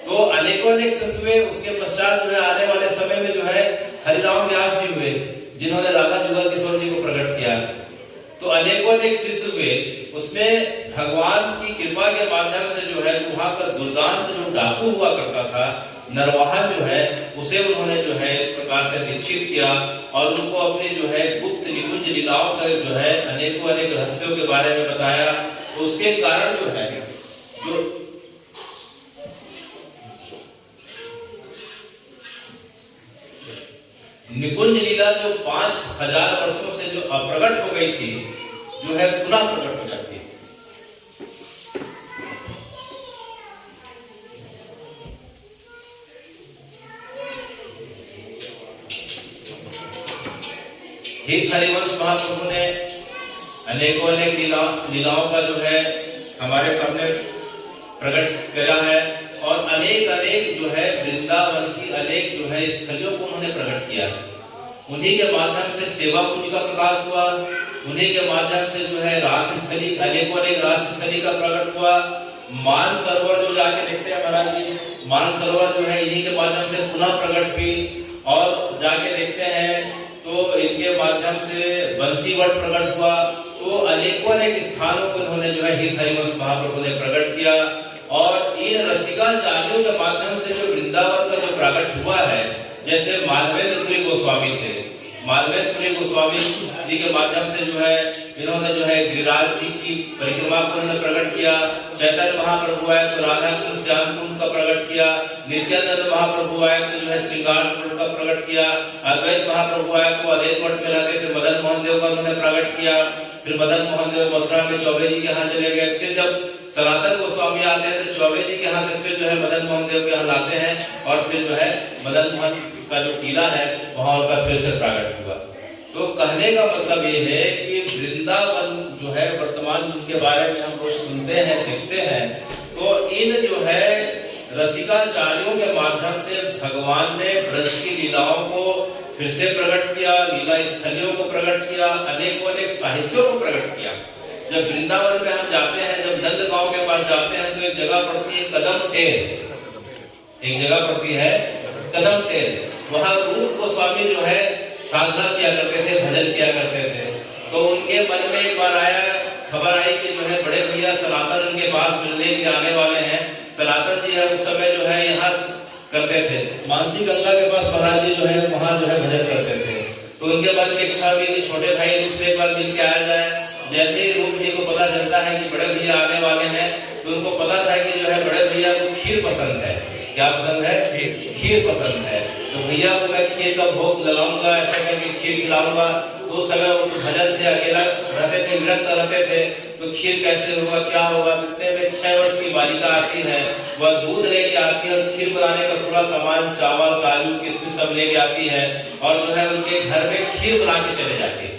तो अनेकों अनेक शिष्य हुए। उसके पश्चात जो है आने वाले समय में जो है हरिराम व्यास जी हुए, जिन्होंने राधा जुगल किशोर जी को प्रकट किया। तो अनेकों अनेक शिष्य हुए। उसमें भगवान की कृपा के माध्यम से जो है वहां का दुर्दांत जो डाकू हुआ करता था, नरवाहन जो है, उसे उन्होंने जो है इस प्रकार से दीक्षित किया और उनको अपनी जो है गुप्त निकुंज लीलाओं का जो है अनेकों अनेक रहस्यों के बारे में बताया। तो उसके कारण जो है जो निकुंज लीला जो 5000 वर्षों से जो अप्रगट हो गई थी, जो है पुनः प्रकट हो जाती है। हित हरिवंश महाप्रभु ने अनेकों अनेक लीलाओं का जो है हमारे सामने प्रकट किया है और अनेक अनेक जो है वृंदावन की अनेक जो है स्थलियों को उन्होंने प्रकट किया। उन्हीं के माध्यम से सेवा कुंज का प्रकाश हुआ, उन्हीं के माध्यम से जो है रास स्थली, अनेकों अनेक रास स्थली का प्रकट हुआ। मान सरोवर जो जाके देखते हैं महाराज जी, मान सरोवर जो है इन्हीं के माध्यम से पुनः प्रकट हुई। और जाके देखते हैं तो इनके माध्यम से बंसीवट प्रकट हुआ। तो अनेकों अनेक स्थानों को इन्होंने जो है हित हरिवंश महाप्रभु ने प्रकट किया। और इन रसिकाचार्यों के माध्यम से जो वृंदावन का जो प्रकट हुआ है, जैसे माधवेंद्रपुरी गोस्वामी थे, माधवेंद्रपुरी गोस्वामी जी के माध्यम से जो है इन्होंने जो है गिरिराज जी की परिक्रमा को उन्होंने प्रकट किया। चैतन्य महाप्रभु आए तो राधा कुंड श्याम कुंड का प्रकट किया। नित्यानंद महाप्रभु आए तो जो है श्रृंगार कुंड का प्रकट किया। अद्वैत महाप्रभु आए तो अद्वैत मठ में रहते थे, मदन मोहन देव का उन्होंने प्रकट किया। फिर मदन मोहन देव मथुरा में चौबे जी के यहाँ चले गए। फिर जब सनातन गोस्वामी आते हैं तो चौबे जी के यहाँ से फिर जो है मदन मोहन देव के यहाँ लाते हैं और फिर जो है मदन मोहन का जो टीला है वहां उनका फिर से प्रकट हुआ। तो कहने का मतलब ये है कि वृंदावन जो है वर्तमान जिनके बारे में हम रोज सुनते हैं देखते हैं, तो इन जो है रसिकाचार्यों के माध्यम से भगवान ने ब्रज की लीलाओं को फिर से प्रकट किया, लीला स्थलियों को प्रकट किया, अनेकों अनेक साहित्यों को प्रकट किया। जब वृंदावन में हम जाते हैं, जब नंद गांव के पास जाते हैं तो एक जगह पड़ती है कदम टेर, एक जगह पड़ती है कदम टेर। वहां रूप गोस्वामी जो है साधना किया करते थे, भजन किया करते थे। तो उनके मन में एक बार आया, खबर आई कि जो है बड़े भैया सनातन उनके पास मिलने के लिए आने वाले हैं। सनातन जी है उस समय जो है यहाँ करते थे, मानसी गंगा के पास महाराज जी जो है वहाँ जो है भजन करते थे। तो उनके मन में इच्छा हुई कि छोटे भाई रूप से एक बार मिल के आया जाए। जैसे ही रूप जी को पता चलता है कि बड़े भैया आने वाले हैं, तो उनको पता था कि जो है बड़े भैया को खीर पसंद है। क्या पसंद है? खीर पसंद है। तो भैया को मैं खीर का भोग लगाऊंगा, ऐसा करके खीर खिलाऊंगा। तो उस समय वो भजन थे, अकेला रहते थे, विरक्त रहते थे। तो खीर कैसे होगा, क्या होगा? इतने में 6 वर्ष की बालिका आती है, वह दूध लेके आती है और खीर बनाने का पूरा सामान, चावल, काजू, किशमिश सब लेके आती है और जो है उनके घर में खीर बना के चले जाती है।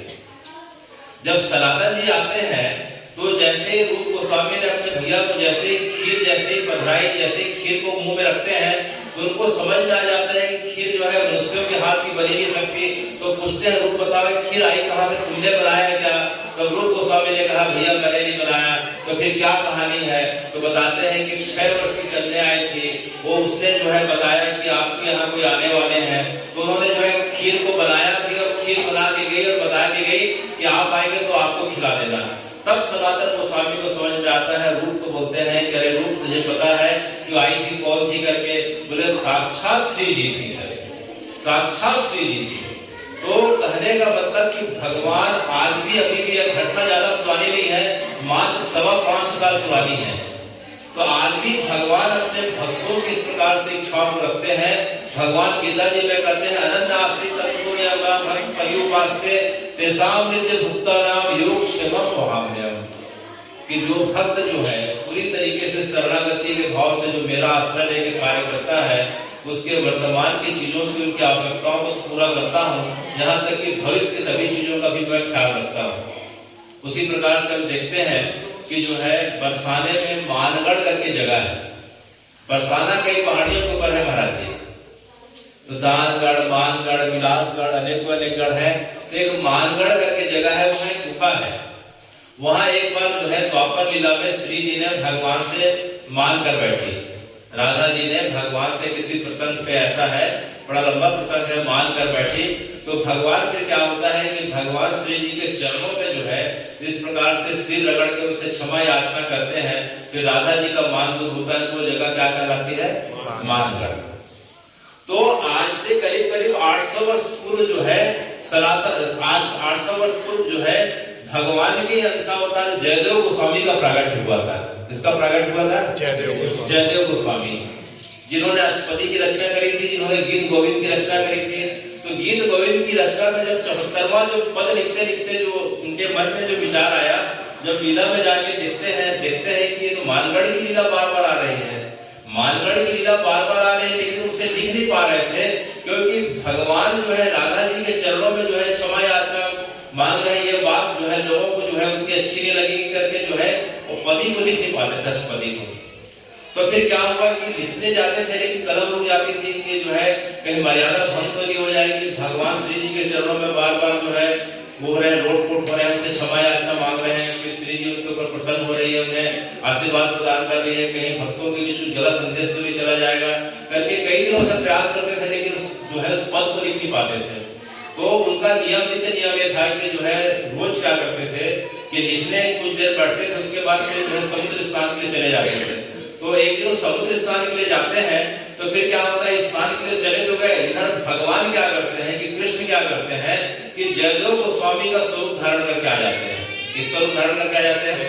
जब सनातन जी आते हैं तो जैसे रूप गोस्वामी ने अपने भैया को जैसे खीर जैसे पधराई, जैसे खीर को मुंह में रखते हैं तो उनको समझ में आ जाता है कि खीर जो है मनुष्यों के हाथ की बनी नहीं सकती। तो पूछते हैं रूप बताओ खीर आई कहाँ से, तुमने बनाया क्या? तब रूप गोस्वामी ने कहा भैया मैंने नहीं बनाया। तो फिर क्या कहानी है? तो बताते हैं कि 6 वर्ष की कन्या आई थी, वो उसने जो है बताया कि आपके यहाँ कोई आने वाले हैं। तो उन्होंने जो है खीर को बनाया भी और खीर बना के गई और बता के गई कि आप आएंगे तो आपको खिला देना। तब सनातन गोस्वामी को समझ में आता है, रूप को बोलते हैं कि अरे रूप तुझे पता है कि आई थी कौन थी करके? बोले साक्षात श्री जी थी सर, साक्षात श्री जी थी। तो कहने का मतलब कि भगवान आज भी अभी भी यह घटना ज्यादा पुरानी नहीं है, मात्र 5.25 साल पुरानी है। तो आज भी भगवान अपने भक्तों की इस प्रकार से इच्छाओं को रखते हैं। भगवान गीता जी में कहते हैं अनन्य आश्रित तत्व या भक्त परिउपास्ते तेसाम नित्य भुक्ता नाम योग क्षेमम वहाम्यम, कि जो भक्त जो है पूरी तरीके से शरणागति के भाव से जो मेरा आश्रय लेके कार्य करता है, उसके वर्तमान की चीजों की उनकी आवश्यकताओं को पूरा करता हूँ, यहाँ तक कि भविष्य की सभी चीजों का भी मैं ख्याल रखता हूँ। उसी प्रकार से हम देखते हैं कि जो है बरसाने में मानगढ़ करके जगह है, बरसाना कई पहाड़ियों के ऊपर है महाराज जी। तो दानगढ़, मानगढ़, विलासगढ़, अनेक गढ़ है। तो एक मानगढ़ करके जगह है, वहाँ एक गुफा है। वहाँ एक बार जो है द्वापर लीला में श्री जी ने भगवान से मान कर बैठी, राधा जी ने भगवान से किसी प्रसंग पे ऐसा है, बड़ा लंबा प्रसंग है, मान कर बैठी। तो भगवान पे क्या होता है कि भगवान श्री जी के चरणों पे जो है इस प्रकार से सिर रगड़ के उनसे क्षमा याचना करते हैं, फिर राधा जी का मान दूर होता है। तो जगह क्या कहलाती है? मानगढ़। तो आज से करीब करीब 800 वर्ष पूर्व जो है सनातन, आज 800 वर्ष पूर्व जो है भगवान के अंशावतार जयदेव गोस्वामी का प्रागट्य हुआ था। किसका प्रागट्य हुआ था? जयदेव गोस्वामी, जिन्होंने अष्टपदी की रचना करी थी, जिन्होंने गीत गोविंद की रचना करी थी। तो गीत गोविंद की रचना में जब 74वां जो पद लिखते लिखते जो उनके मन में जो विचार आया, जब लीला में जाके देखते हैं कि ये तो मानगढ़ की लीला बार बार आ रही है, मानगढ़ की लीला बार बार आ रही है, लेकिन उसे लिख नहीं पा रहे थे क्योंकि भगवान जो है राधा जी के चरणों में जो है क्षमा याचना मांग रहे हैं। ये बात जो है लोगों को जो है उनकी अच्छी नहीं लगी करके जो है वो पदी को लिख नहीं पाते थे, अष्टपदी को। तो फिर क्या हुआ कि लिखने जाते थे लेकिन कलम रुक जाती थी कि जो है कहीं मर्यादा भंग तो नहीं हो जाएगी। भगवान श्री जी के चरणों में बार बार जो है वो रहे लोट पोट हो रहे हैं, उनसे क्षमा याचना मांग रहे हैं कि श्री जी उनके ऊपर प्रसन्न हो रही है, उन्हें आशीर्वाद प्रदान कर रही है, कहीं भक्तों के बीच गलत संदेश तो नहीं चला जाएगा करके कई दिनों से प्रयास करते थे, लेकिन जो है उस पद को लिख नहीं पाते थे। तो उनका नित्य नियम ये था कि जो है रोज क्या करते थे कि लिखने कुछ देर बैठते थे, उसके बाद फिर जो है समुद्र स्नान के लिए चले जाते थे। तो एक दिन समुद्र स्नान के लिए जाते हैं तो फिर क्या होता है, स्नान के लिए चले तो गए, इधर भगवान क्या करते हैं कि कृष्ण क्या करते हैं कि जयदेव गोस्वामी का स्वरूप धारण करके आ जाते हैं। किसका रूप धारण करके आ जाते हैं?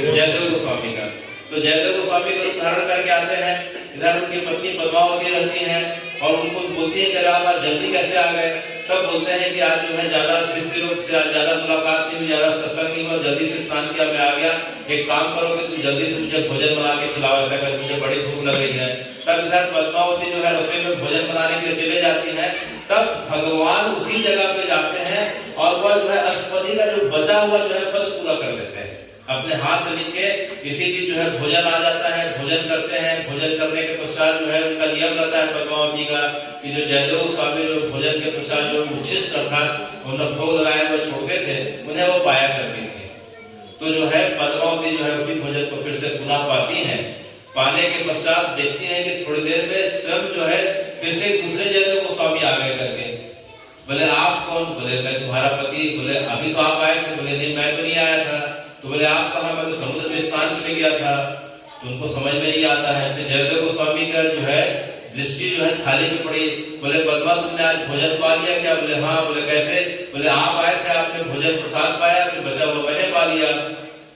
जयदेव गोस्वामी का। तो जयदेव गोस्वामी का रूप धारण करके आते हैं। इधर उनकी पत्नी पद्मावती रहती हैं और उनको बोलती है कि आप जल्दी कैसे आ गए? सब बोलते हैं कि आज जो है ज्यादा शिष्य लोग से आज ज्यादा मुलाकात नहीं हुई, ज्यादा सत्संग नहीं हुआ, जल्दी से स्नान किया मैं आ गया। एक काम करोगे तुम जल्दी से मुझे भोजन बना के खिलाओ, ऐसा कर मुझे बड़ी भूख लग रही है। तब इधर पद्मावती जो है रसोई में भोजन बनाने के लिए चले जाती है। तब भगवान उसी जगह पे जाते हैं और वह जो है अष्टपदी का जो बचा हुआ जो है पद पूरा कर देते हैं, अपने हाथ से लिख के। इसी की जो है भोजन आ जाता है, भोजन करते हैं। भोजन करने के पश्चात जो है उनका नियम रहता है पद्मावती का कि जो जयदेव गोस्वामी जो भोजन के पश्चात जो उच्छिष्ट अर्थात उन्हें भोग लगाए हुए छोड़ते थे, उन्हें वो पाया करती थी। तो जो है पद्मावती जो है उसी भोजन को फिर से पुनः पाती हैं। पाने के पश्चात देखती हैं कि थोड़ी देर में स्वयं जो है फिर से दूसरे जयदेव गोस्वामी आ गए करके। बोले आप कौन? बोले मैं तुम्हारा पति। बोले अभी तो आप आए थे। बोले नहीं मैं तो नहीं आया था। तो बोले आप कहाँ? मैं तो समुद्र में स्नान के लिए गया था। तो उनको समझ में नहीं आता है। तो जयदेव गोस्वामी का जो है दृष्टि जो है थाली में पड़ी। बोले पद्मा तुमने आज भोजन पा लिया क्या? बोले हाँ। बोले कैसे? बोले आप आए थे, आपने भोजन प्रसाद पाया, फिर बचा हुआ मैंने पा लिया।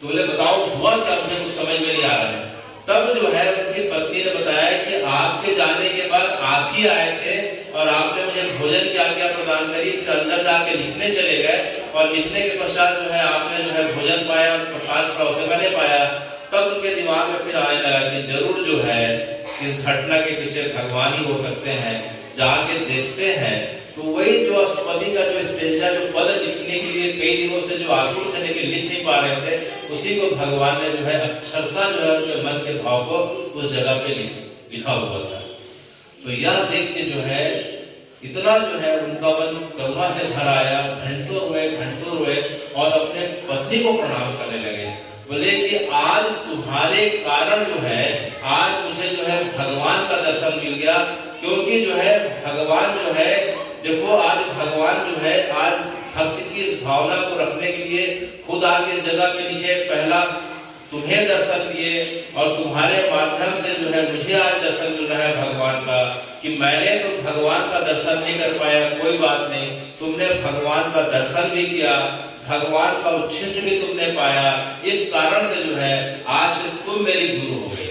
तो बोले बताओ हुआ क्या? मुझे कुछ समझ में नहीं आ रहा है। तब जो है उनकी पत्नी ने बताया कि आपके जाने के बाद आप ही आए थे और आपने मुझे भोजन की आज्ञा प्रदान करी, फिर अंदर जाके लिखने चले गए और लिखने के पश्चात जो है आपने जो है भोजन पाया, प्रसाद पड़ा उसे मैंने पाया। तब उनके दिमाग में फिर आने लगा कि जरूर जो है इस घटना के पीछे भगवान ही हो सकते हैं, जाके देखते हैं तो वही जो अष्टपदी का जो स्टेंजा जो पद लिखने के लिए कई दिनों से जो आतुर थे लेकिन लिख नहीं पा रहे थे, उसी को भगवान ने जो है अक्षरशः जो है उनके मन के भाव को उस जगह पे लिखा हुआ था। तो यह देख के जो है इतना जो है उनका मन करुणा से भर आया, घंटों रोए और अपने पत्नी को प्रणाम करने लगे। बोले कि आज तुम्हारे कारण जो है आज मुझे जो है भगवान का दर्शन मिल गया, क्योंकि जो है भगवान जो है देखो आज भगवान जो है आज भक्ति की इस भावना को रखने के लिए खुद आके इस जगह पे लिए, पहला तुम्हें दर्शन दिए और तुम्हारे माध्यम से जो है मुझे आज दर्शन मिल रहा है भगवान का, कि मैंने तो भगवान का दर्शन नहीं कर पाया, कोई बात नहीं, तुमने भगवान का दर्शन भी किया, भगवान का उच्छिष्ट भी तुमने पाया, इस कारण से जो है आज से तुम मेरी गुरु हो गई।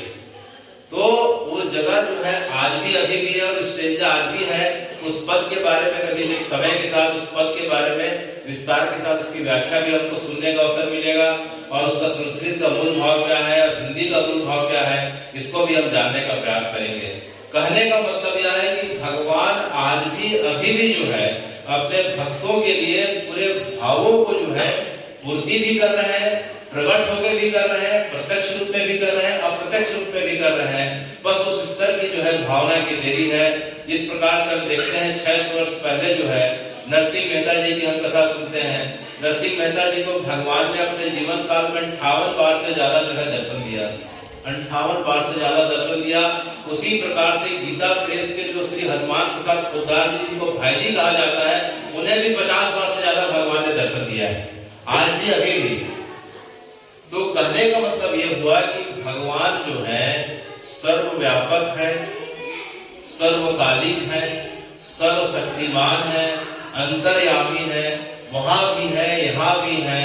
तो वो जगह जो है आज भी अभी भी है और स्टेंजा आज भी है। उस पद के बारे में कभी समय के साथ उस पद के बारे में विस्तार के साथ उसकी व्याख्या भी हमको सुनने का अवसर मिलेगा और उसका संस्कृत का मूल भाव क्या है और हिंदी का मूल भाव क्या है, इसको भी हम जानने का प्रयास करेंगे। कहने का मतलब यह है कि भगवान आज भी अभी भी जो है अपने भक्तों के लिए पूरे भावों को जो है पूर्ति भी कर रहे हैं, प्रकट होकर भी कर रहे हैं, प्रत्यक्ष रूप में भी कर रहे हैं, अप्रत्यक्ष रूप में भी कर रहे हैं। बस उस स्तर की जो है भावना की देरी है। इस प्रकार से हम देखते हैं 600 वर्ष पहले जो है नरसिंह मेहता जी की हम कथा सुनते हैं। नरसिंह मेहता जी को भगवान ने अपने जीवन काल में 58 बार से ज्यादा जो है दर्शन दिया, 58 बार से ज्यादा दर्शन दिया। उसी प्रकार से गीता प्रेस के जो श्री हनुमान प्रसाद पोद्दार जी जिनको भाई जी कहा जाता है, उन्हें भी 50 बार से ज्यादा भगवान ने दर्शन दिया है, आज भी अभी भी। तो कहने का मतलब यह हुआ कि भगवान जो है सर्वव्यापक है, सर्वकालिक है, सर्वशक्तिमान है, अंतर्यामी है, वहां भी है यहाँ भी है।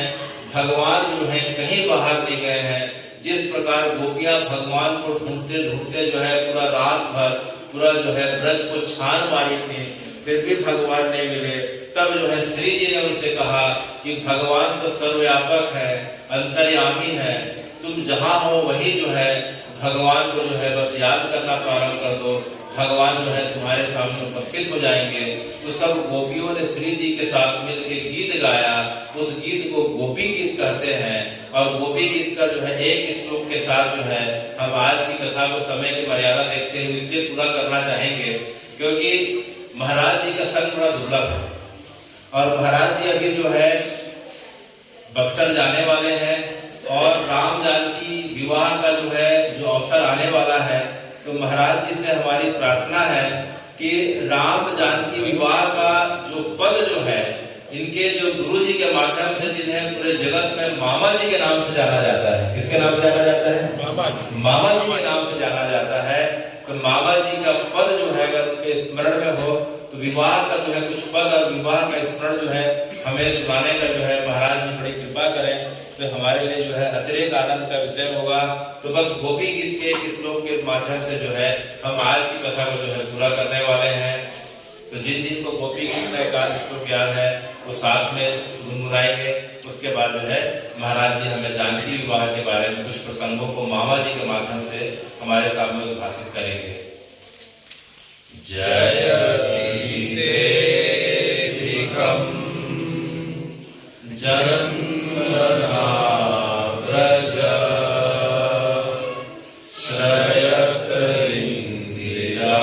भगवान जो है कहीं बाहर नहीं गए हैं। जिस प्रकार गोपियां भगवान को ढूंढते ढूंढते जो है पूरा रात भर पूरा जो है ब्रज को छान मारी थी, फिर भी भगवान नहीं मिले, तब जो है श्री जी ने उनसे कहा कि भगवान तो सर्वव्यापक है, अंतर्यामी है, तुम जहां हो वहीं जो है भगवान को जो है बस याद करना प्रारंभ कर दो, भगवान जो है तुम्हारे सामने उपस्थित हो जाएंगे। तो सब गोपियों ने श्री जी के साथ मिलकर गीत गाया। उस गीत को गोपी गीत कहते हैं और गोपी गीत का जो है एक श्लोक के साथ जो है हम आज की कथा को समय की मर्यादा देखते हुए इसलिए पूरा करना चाहेंगे, क्योंकि महाराज जी का संग बड़ा दुर्लभ है और महाराज जी अभी जो है बक्सर जाने वाले हैं और राम जानकी विवाह का जो है जो अवसर आने वाला है। तो महाराज जी से हमारी प्रार्थना है कि राम जानकी विवाह का जो पद जो है इनके जो गुरु जी के माध्यम से जिन्हें पूरे जगत में मामा जी के नाम से जाना जाता है, किसके नाम से जाना जाता है? मामा जी के नाम से जाना जाता है। तो मामा जी का पद जो है अगर उनके स्मरण में हो तो विवाह का जो है कुछ पद और विवाह का स्मरण जो है हमें सुनाने का जो है महाराज जी बड़ी कृपा करें तो हमारे लिए जो है अतिरिक्त आनंद का विषय होगा। तो बस गोपी गीत के इस श्लोक के माध्यम से जो है हम आज की कथा को जो है पूरा करने वाले हैं। तो जिन जिन को गोपी गीत का एकाध श्लोक याद है वो साथ में गुनगुनाएंगे। उसके बाद जो है महाराज जी हमें जानकी विवाह के बारे में कुछ प्रसंगों को मामा जी के माध्यम से हमारे सामने उद्भाषित करेंगे। जयति देविकं जन्मना व्रज श्रयत इंदिरा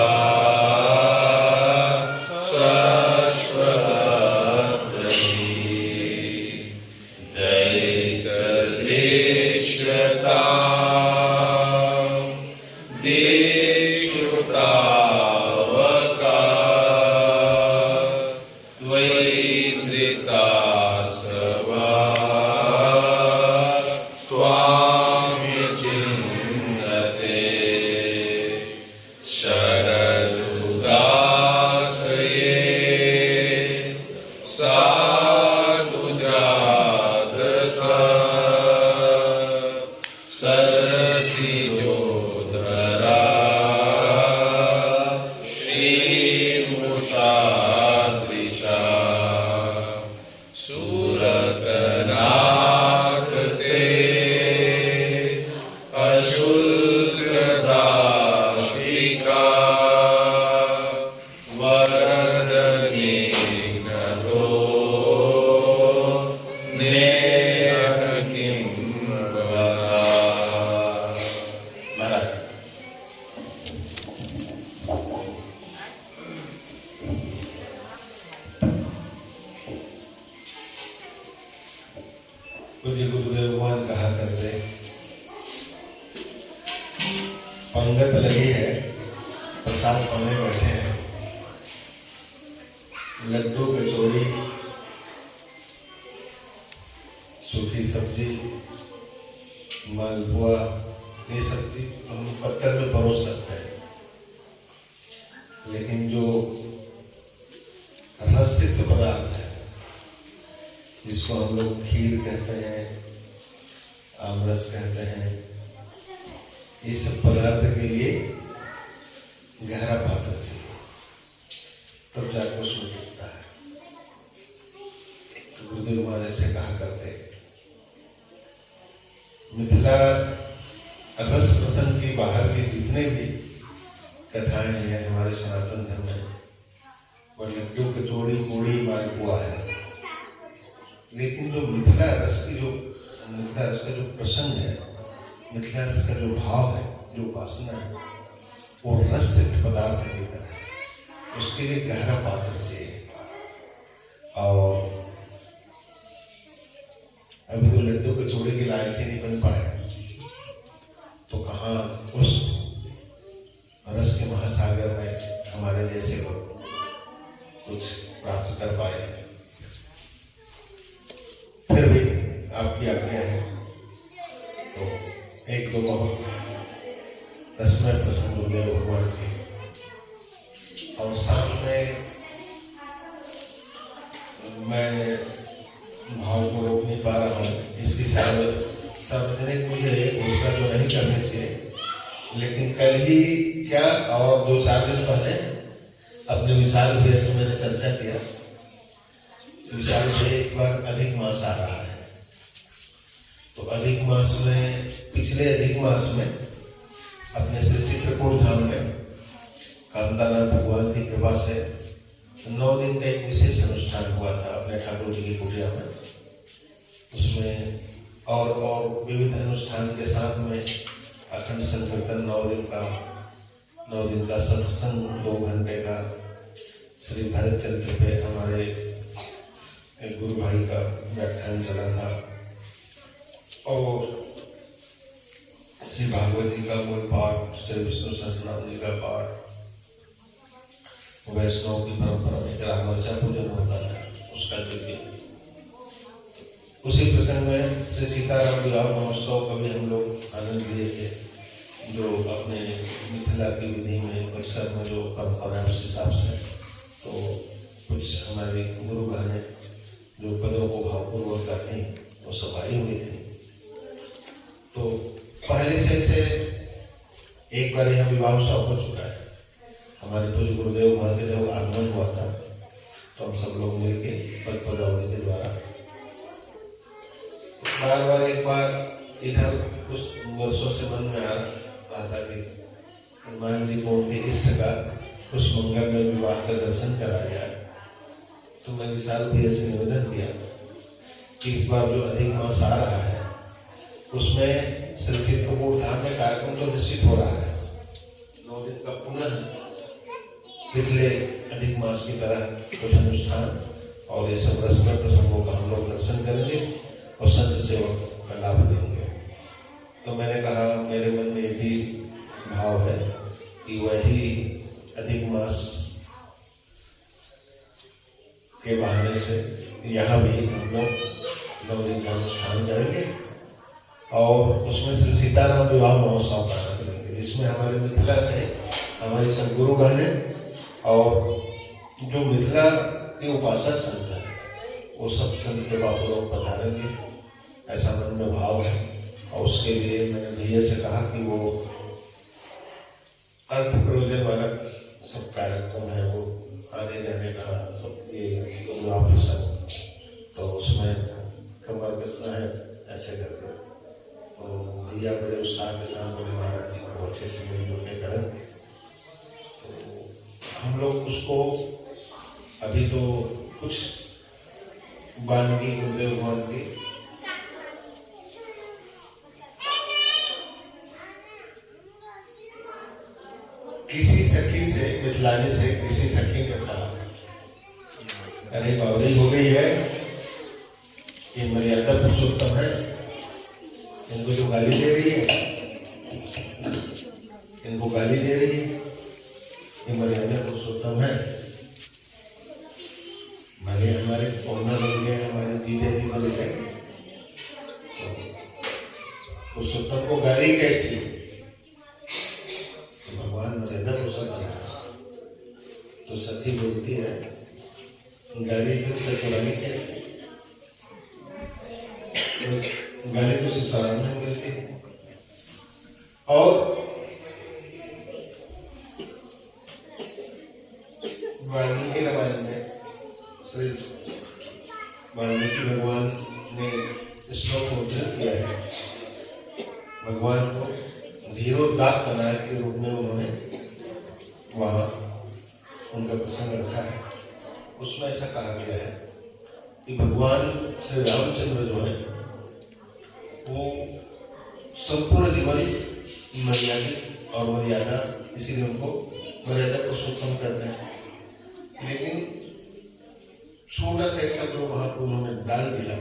पंगत लगी है, प्रसाद पाने बैठे हैं। लड्डू कचौड़ी सूखी सब्जी मालपुआ ये सब्जी हम पत्थर में परोस सकते हैं, लेकिन जो रसिक पदार्थ है जिसको हम लोग खीर कहते हैं, आमरस कहते हैं, ये सब पदार्थ के लिए गहरा पात्र चाहिए, तब जाकर उसमें टिकता है। गुरुदेव महाराज से कहा करते, मिथिला रस प्रसंग की बाहर की जितने भी कथाएं हैं हमारे सनातन धर्म में, वो लड्डू कचौड़ी पूड़ी मालपुआ है, लेकिन जो मिथिला रस का जो प्रसंग है, मिथिला रस का जो भाव है, जो उपासना है, वो रस सिद्ध पदार्थ है, उसके लिए गहरा पात्र चाहिए। और अभी तो लड्डू कचौड़ी के लायक ही नहीं बन पाए, तो कहाँ उस रस के महासागर में हमारे जैसे लोग कुछ प्राप्त कर पाए। फिर भी आपकी आज्ञा है तो एक दो बहुत रसमय प्रसंग हो गए भगवान के, और साथ में मैं भाव को रोक नहीं पा रहा हूँ। इसकी सार्वजनिक मुझे घोषणा तो नहीं करनी चाहिए, लेकिन कल ही क्या और 2-4 दिन पहले अपने विशाल भैया से मैंने चर्चा किया। विशाल भैया इस बार अधिक मास आ रहा है, तो अधिक मास में पिछले अधिक मास में अपने श्री चित्रकूट धाम में कामदानाथ भगवान की कृपा से 9 दिन का एक विशेष अनुष्ठान हुआ था अपने ठाकुर जी की कुटिया में। उसमें और विविध अनुष्ठान के साथ में अखंड संकीर्तन 9 दिन का सत्संग 2 घंटे का, श्री भरत चरित्र पे हमारे एक गुरु भाई का व्याख्यान चला था, और श्री भागवत जी का मूल पाठ, श्री विष्णु सहस्रनाम जी का पाठ, वैष्णव की परंपरा में रामर्चा पूजन होता है, उसका दिव्य। उसी प्रसंग में श्री सीताराम विवाह महोत्सव का भी हम लोग आनंद लिए थे, जो अपने मिथिला की विधि में परिसर में जो परंपरा है उस हिसाब से। तो कुछ हमारे गुरु बहने जो पदों को भावपूर्वक गाती हैं वो सब आई हुई थी। तो पहले से एक बार यहाँ विवाह उत्सव हो चुका है। हमारे पूज्य गुरुदेव महाराज के जब आगमन हुआ था तो हम सब लोग मिलके पद पदावली के द्वारा बार एक बार इधर कुछ वर्षों से मन में आ रहा था कि हनुमान जी को उनके इष्ट का कुछ मंगल में विवाह का दर्शन कराया जाए। तो मैं विशाल भैया से निवेदन किया कि इस बार जो अधिक मास आ रहा है उसमें श्री चित्रकूट धाम में कार्यक्रम तो निश्चित हो रहा है, 9 दिन का पुनः पिछले अधिक मास की तरह कुछ अनुष्ठान और ये सब रसमय प्रसंगों का हम लोग दर्शन करेंगे और संत सेवक का लाभ देंगे। तो मैंने कहा मेरे मन में भी भाव है कि वही अधिक मास के बहाने से यहाँ भी हम लोग 9 दिन का अनुष्ठान करेंगे और उसमें श्री सीताराम विवाह महोत्सव का आनंद लेंगे, जिसमें हमारे मिथिला से हमारी सब गुरु बहने और जो मिथिला के उपासक संत हैं वो सब संत के बाबू पधारेंगे, ऐसा मन में भाव है। और उसके लिए मैंने भैया से कहा कि वो अर्थ प्रयोजन वाला सब कार्यक्रम है, वो आने जाने का सब ये विवाह प्रसंग, तो उसमें कमर कसना है ऐसे करके। तो भैया बड़े उत्साह के साथ बोले महाराज जी को अच्छे से मिलजुल के करें। तो हम लोग उसको अभी तो कुछ वाल्मीकि गुरुदेव भगवान की किसी सखी से मिथिलानी से किसी सखी ने कहा, अरे बावरी हो गई है, ये मर्यादा पुरुषोत्तम है, इनको जो गाली दे रही है, गाली दे रही है, ये मर्यादा पुरुषोत्तम है? भले हमारे पौना बन गए, हमारे जीजा जी बन गए, पुरुषोत्तम को गाली कैसी? तो भगवान मर्यादा पुरुषोत्तम है। तो सती बोलती है गाली फिर ससुराली कैसे? गाली तो ससुराल में मिलती है। और वाल्मीकि रामायण में श्री वाल्मीकि भगवान ने श्लोक को उद्धृत किया है। भगवान को धीरोदात्त नायक के रूप में उन्होंने वहाँ उनका प्रसंग रखा है। उसमें ऐसा कहा गया है कि भगवान श्री रामचंद्र जो है वो संपूर्ण जीवन मर्यादित और मर्यादा, इसीलिए उनको मर्यादा पुरुषोत्तम कहते हैं। लेकिन छोटा सा एक शब्द वहां पर उन्होंने डाल दिया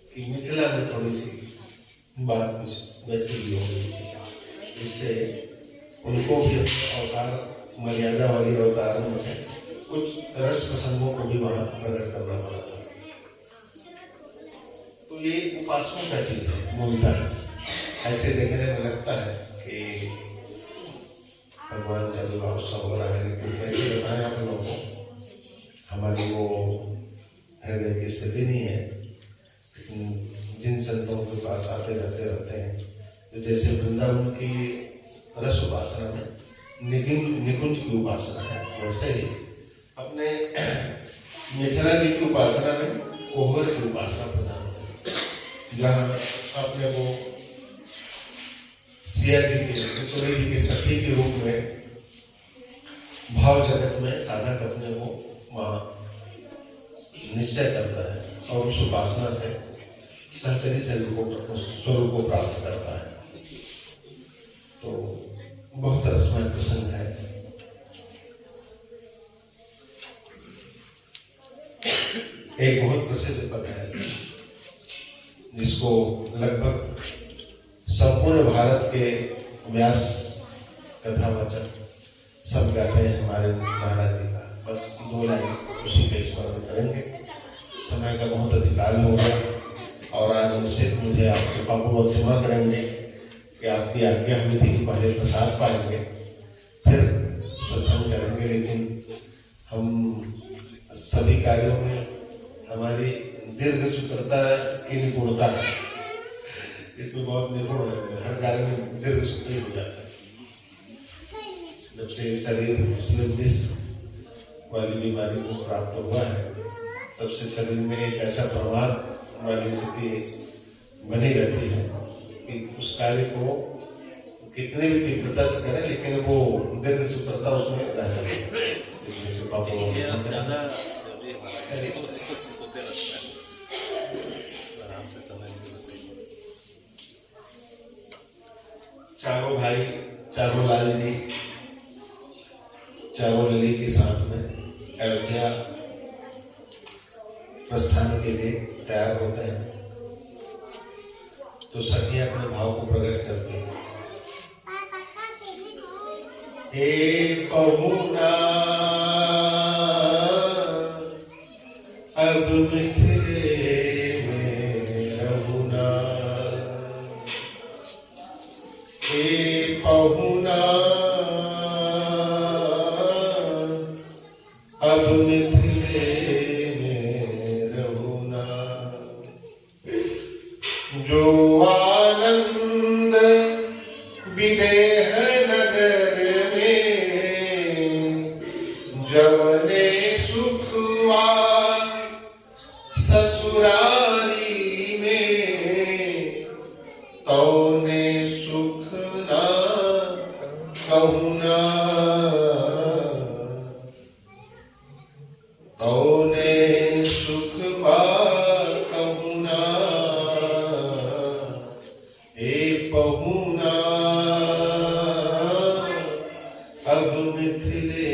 कि मिथिला में थोड़ी सी बात कुछ वैसी भी हो गई, इससे उनको भी अवतार मर्यादा वाली अवतारों में कुछ रस प्रसंगों को भी वहां प्रकट करना पड़ा था। तो ये उपासकों का चीज है मूलतः। ऐसे देखने में लगता है कि भगवान का विवाह उत्सव हो रहा है, लेकिन कैसे बताएं आप लोगों को, हमारी वो हृदय की स्थिति नहीं है। जिन संतों के पास आते रहते हैं, तो जैसे वृंदावन की रस उपासना में निकुंज की उपासना है, वैसे ही अपने मिथिला जी की उपासना में कोहर की उपासना प्रधान है, जहाँ अपने को सिया जी के किशोरी जी के सखी के रूप में भाव जगत में साधक अपने को वहाँ निश्चय करता है और उस उपासना से संचरी स्वरूप को प्राप्त करता है। तो बहुत रसमय प्रसंग है। एक बहुत प्रसिद्ध पद है जिसको लगभग संपूर्ण भारत के व्यास कथावाचक सब गाते हैं हमारे महाराज जी का। बस 2 लाइन उसी का स्मरण करेंगे। समय का बहुत अधिकार होगा और आज निश्चित मुझे आप कृपापूर्वक क्षमा करेंगे कि आपकी आज्ञा हुई थी कि पहले प्रसाद पाएंगे फिर सत्संग करेंगे, लेकिन हम सभी कार्यों में हमारी दीर्घ सूत्रता की निपुणता है, इसमें बहुत निपुण है। हर कार्य में दीर्घ सूत्री हो जाता है। जब से शरीर स्लिप डिस्क वाली बीमारी को प्राप्त हुआ है, तब से शरीर में एक ऐसा प्रभाव वाली स्थिति बनी रहती है कि उस कार्य को कितने भी तीव्रता से करें, लेकिन वो दीर्घ सूत्रता उसमें रह जाती है। इसलिए कृपा चारों भाई, चारों लाल जी, चारों लली के साथ में अयोध्या प्रस्थान के लिए तैयार होते हैं। तो सखियां अपने भाव को प्रकट करती हैं। हे पहुना अब मिथिले में रहुना, हे पहुना अब मिथिले में रहुना, जो आनंद विदेह नगर में, जवने सुखवा ससुरारी में, तौने सुख ना कहूना, तौने सुख बा कहूना, ए पहुना अब मिथिले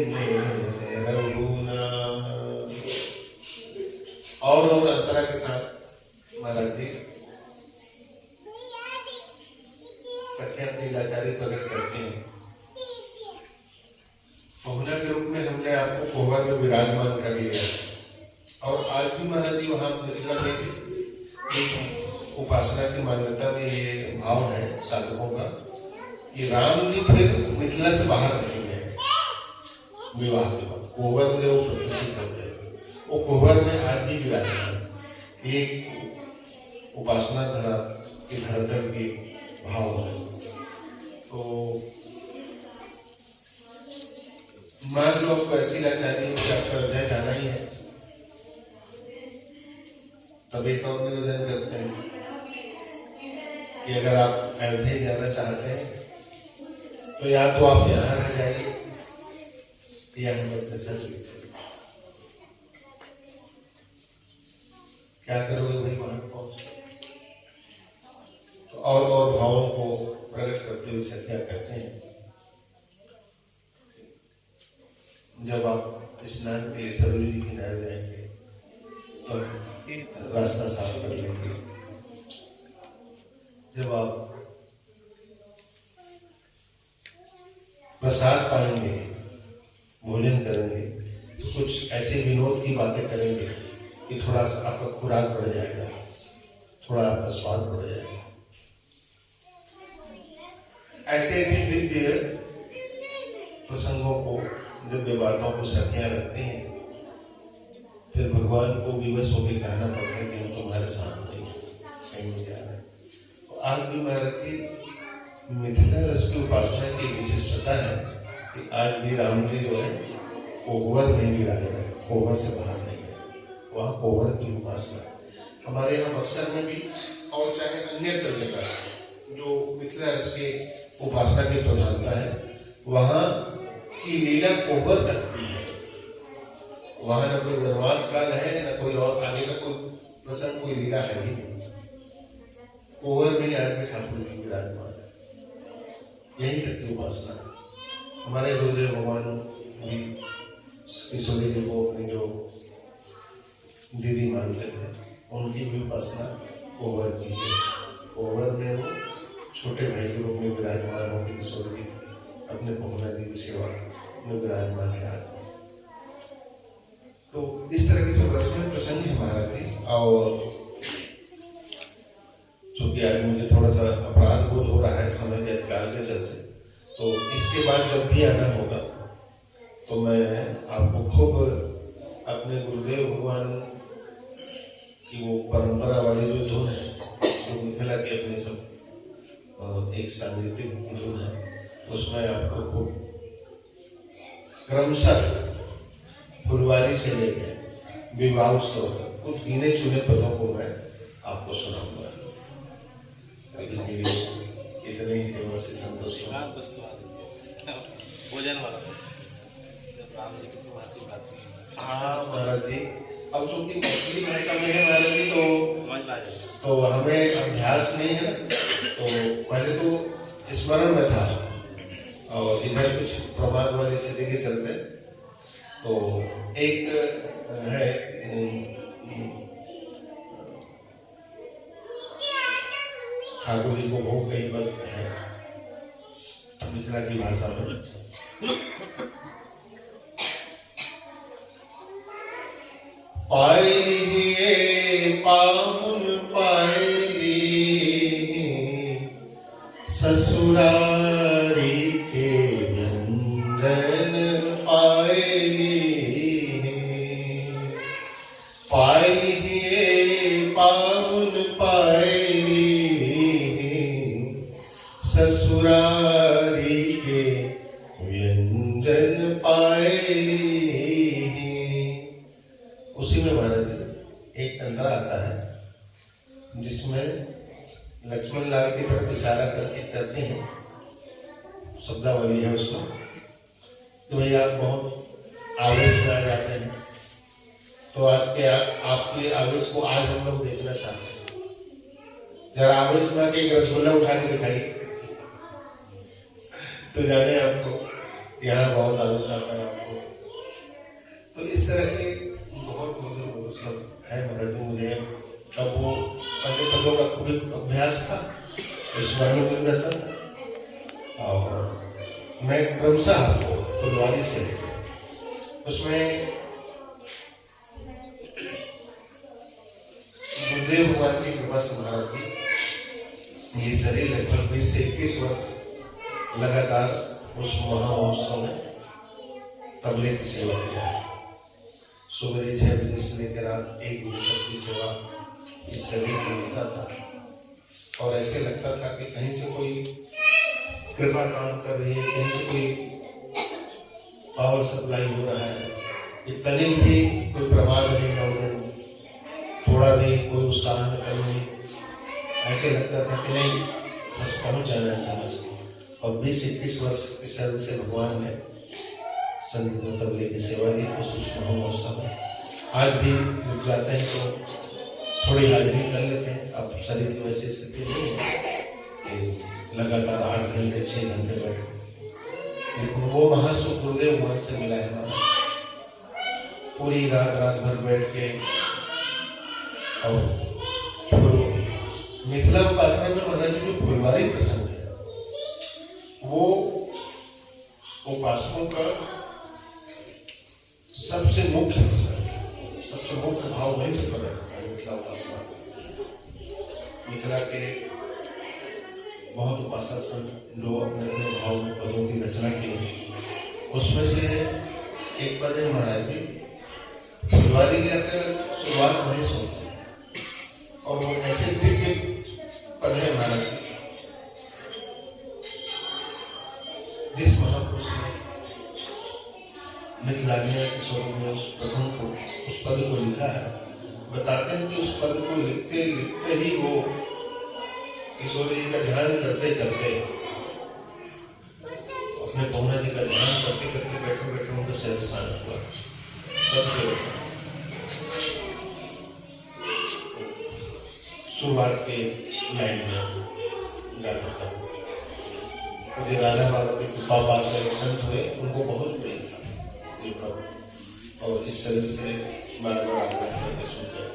में रहुना। और अंतरा के साथ महाराज जी सखियां अपनी लाचारी प्रकट करती हैं। पहुना के रूप में हमने आपको कोहबर में विराजमान कर लिया और आज भी महाराज जी वहाँ मिथिला में एक उपासना की मान्यता में ये भाव है साधकों का कि राम जी फिर मिथिला से बाहर नहीं गए विवाह के बाद। कोहबर में वो प्रतिष्ठित हो गए, वो कोहबर में आज भी विराजमान एक उपासना धरा की धरातल की भाव है। तो मान लो आपको ऐसी लाचारी हो कि आपका अयोध्या जाना ही है, तब एक और निवेदन करते हैं कि अगर आप अयोध्या जाना चाहते हैं तो या तो आप यहाँ रह जाइए या हम अपने संग ले चलिए। क्या करोगे भाई वहां पहुंच? तो और भावों को प्रकट करते हुए सत्या कहते हैं जब आप स्नान के लिए सरोवरी किनारे जाएंगे तो रास्ता साफ कर लेंगे। जब आप प्रसाद पाएंगे, भोजन करेंगे तो कुछ ऐसे विनोद की बातें करेंगे कि थोड़ा सा आपका खुराक बढ़ जाएगा, थोड़ा आपका स्वाद बढ़ जाएगा। ऐसे ऐसे दिव्य प्रसंगों को, दिव्य बातों को सखियां रखते हैं। फिर भगवान को विवश होकर कहना पड़ता है कि हम तुम्हारे साथ नहीं कहीं जा रहे। तो आज भी महाराज जी मिथिला रस की उपासना की विशिष्टता है कि आज भी राम जी जो है कोहबर में भी रहे हैं, कोहबर से बाहर नहीं है, वहाँ कोहबर की उपासना। हमारे यहाँ बक्सर में भी और चाहे अन्यत्र जगह जो मिथिला रस के उपासना की प्रधानता है, वहाँ की लीला कोहबर तक भी है। वहाँ न कोई वनवास काल है, न कोई और आगे का कोई प्रसंग, कोई लीला है ही नहीं। कोहबर में आज भी ठाकुर जी विराजमान है, यही तक की उपासना है। हमारे गुरुदेव भगवान भी किशोरी जी को अपनी जो दीदी मानते थे, उनकी भी उपासना कोहबर की है। कोहबर में वो छोटे भाई के रूप में विराजमान होकर किशोरी जी अपने पहुना जी की सेवा में विराजमान है। तो इस तरह के सब रसमय प्रसंग है महाराज जी। और चूंकि आज मुझे थोड़ा सा अपराध बोध हो रहा है समय के अधिकार के चलते, तो इसके बाद जब भी आना होगा तो मैं आपको खूब अपने गुरुदेव भगवान की वो परंपरा वाली जो धुन है, जो मिथिला की अपनी सब एक सांगीतिक धुन है, उसमें आपको खूब क्रमशः फुलवारी से लेकर विवाह उत्सव तक कुछ गिने चुने पदों को मैं आपको सुनाऊंगा। इतने ही सेवा से संतोष भोजन वाला राम जी की भाषी बात नहीं। हाँ महाराज जी, अब चूंकि मैथिली भाषा में है महाराज जी, समझ आ जाएगा, तो हमें अभ्यास नहीं है, तो पहले तो स्मरण में था और इधर कुछ प्रमाद वाली स्थिति के चलते तो एक है ठाकुर जी को भोग कई बार है मिथिला की भाषा में। पायलिए पाहुन पायली ससुरारी के व्यंजन पायली। पायलिए पाहुन पायली ससुरारी के व्यंजन पायली। उसी में महाराज एक अंतरा आता है जिसमें लक्ष्मण लाल की तरफ इशारा करके करते हैं, शब्दावली है उसमें कि भाई आप बहुत आवेश में आ जाते हैं, तो आज के आपके आवेश को आज हम लोग देखना चाहते हैं। जरा आवेश में आके एक रसगुल्ला उठा के दिखाइए तो जाने आपको यहाँ बहुत आवेश आता है आपको। तो इस तरह के बहुत मधुर सब है महाराज। मुझे तब वो पहले पदों का खूब अभ्यास था, स्मरण मिल जाता था, और मैं क्रमशः आपको फुलवारी से उसमें गुरुदेव भगवान की कृपा से महाराज जी ये शरीर लगभग 20 से 21 वर्ष लगातार उस महामहोत्सव में तबले की सेवा किया है। सुबह 6 बजे से लेकर रात 1 बजे तक की सेवा इस शरीर में मिलता था और ऐसे लगता था कि कहीं से कोई कृपा काम कर रही है, कहीं से कोई पावर सप्लाई हो रहा है। इतने भी कोई प्रमाद नहीं होने, थोड़ा भी कोई उत्साह न करने, ऐसे लगता था कि नहीं बस पहुंच जाना है समझ। और 20-21 वर्ष इस तरह से भगवान ने संगीत को तबले की सेवा दी उस महोत्सव में। आज भी जब जाते हैं तो थोड़ी हाजिरी कर लेते हैं। अब शरीर की वैसी स्थिति नहीं है लगातार 8 घंटे 6 घंटे बैठे, लेकिन वो महासुख गुरुदेव भगवान से मिला है हमारा। पूरी रात भर बैठ के और मिथिला उपासना में महाराज जी जो फुलवारी प्रसंग है वो उपासकों का सबसे मुख्य प्रसंग है, सबसे मुख्य भाव वहीं से प्रकट होता है। मिथिला उपासना मिथिला के बहुत उपासक संत जो अपने अपने भाव में पदों की रचना की उसमें से एक पद है महाराज जी फुलवारी लेकर शुरुआत वहीं से होती है और वो ऐसे दिव्य पद है महाराज जिस महापुरुष ने मिथिलानिया के स्वरूप में उस प्रसंग को उस पद को लिखा है। बताते हैं कि उस पद को लिखते लिखते ही वो ईश्वर जी का ध्यान करते करते अपने पहुना जी का ध्यान करते करते बैठे बैठे उनका शरीर शांत हुआ। शुरुआत के लाइन में गाता था मुझे राधा बाबा के कृपा पाकर एक संत हुए, उनको बहुत प्रिय था ये पद और इस शरीर से बार बार आकर सुनते हैं।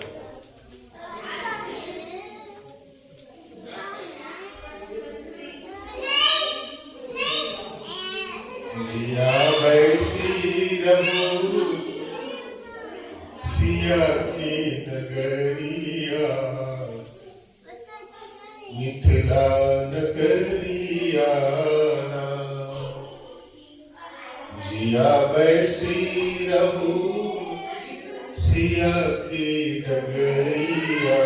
जिया वैसी रहो सिया की नगरिया मिथिला नगरिया जिया वैसी रहो सिया की नगरिया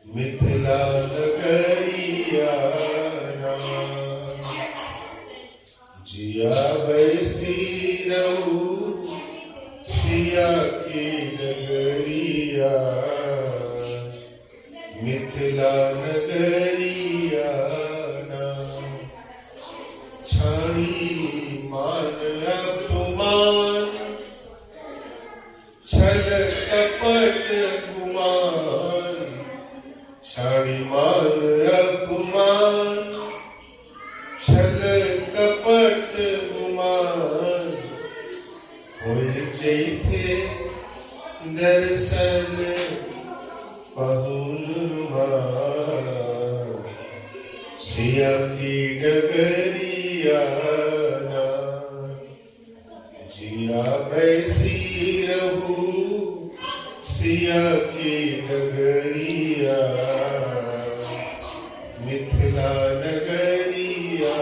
मिथिला नगरिया जिया वैसी रहो सिया की नगरिया मिथिला नगरिया छाड़ी मान अपमान छल कपट गुमान छाड़ी मान अपमान छल कपट गुमान होए जैथे दर्शन पहुलवा सिया की डगरिया जिया वैसी रहू सिया की डगरिया मिथिला नगरिया।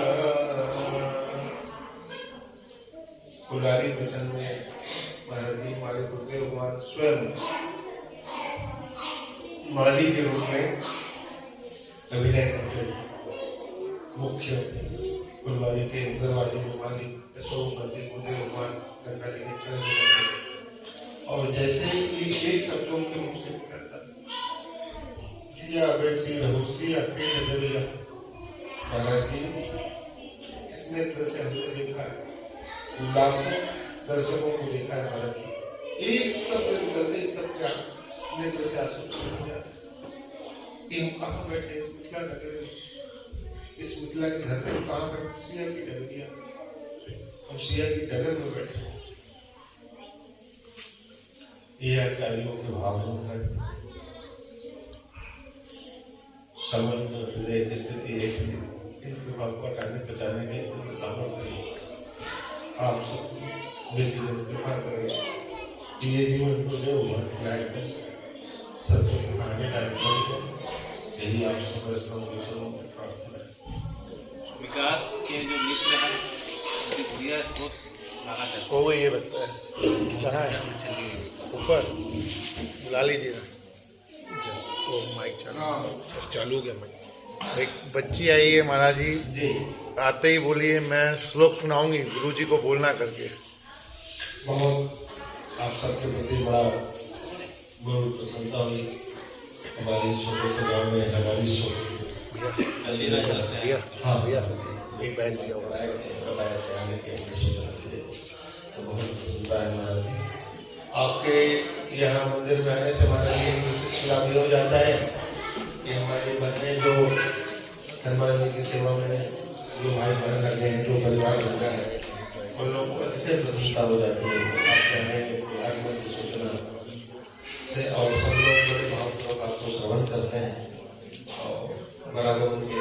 फुलवारी प्रसंग में महाराज जी हमारे गुरुदेव भगवान स्वयं माली के रूप में अभिनय करते मुख्य फुलवारी के दरवाजे में माली गुरुदेव भगवान गंगा जी के चरण में और जैसे ही एक शब्दों के मुख से निकलता जिया वैसी रहुसी अकेले नगरिया महाराज जी इस नेत्र से हमने देखा लाखों दर्शकों को देखा है महाराज जी एक शब्द निकलते इस सब क्या नेत्र से आंसू निकल जाते कि हम कहाँ बैठे इस मिथिला नगर में, इस मिथिला की धरती में कहाँ बैठे सिया की डगरिया, हम सिया की डगर में बैठे। ये आचार्यों के भाव है समझ हृदय की स्थिति ऐसी इन प्रभाव को हटाने बचाने के लिए सामर्थ्य आप सब बेटी कृपा करें कि ये जीवन को जो हुआ लाइफ में सबको आगे लाइफ को यही आप सब चरणों में प्रार्थना है। विकास के जो मित्र हैं उनकी क्रिया स्रोत लाना चाहते हैं। वो ये लगता है कहाँ है ऊपर बुला लीजिए ना वो माइक चालू सब चालू गया माइक। एक बच्ची आई है महाराज जी जी आते ही बोलिए मैं श्लोक सुनाऊंगी गुरु जी को बोलना करके। बहुत आप सबके प्रति बड़ा गुरु प्रसन्नता हुई। हमारे छोटे से गाँव में हमारी छोटी जल्दी ना चलते हैं। भैया हाँ भैया एक बहन दिया होगा बताया आने के तो बहुत प्रसन्नता है महाराज जी। आपके यहाँ मंदिर में आने से हमारे लिए विशेष लाभ ये हो जाता है कि हमारे मन में जो हनुमान जी की सेवा में जो भाई बहन लगे हैं, जो परिवार लगा है, उन लोगों को अतिशय प्रसन्नता हो जाती है आपके आने आगमन की सूचना से। और सब लोग बड़े भावपूर्वक आपको श्रवण करते हैं और बराबर उनके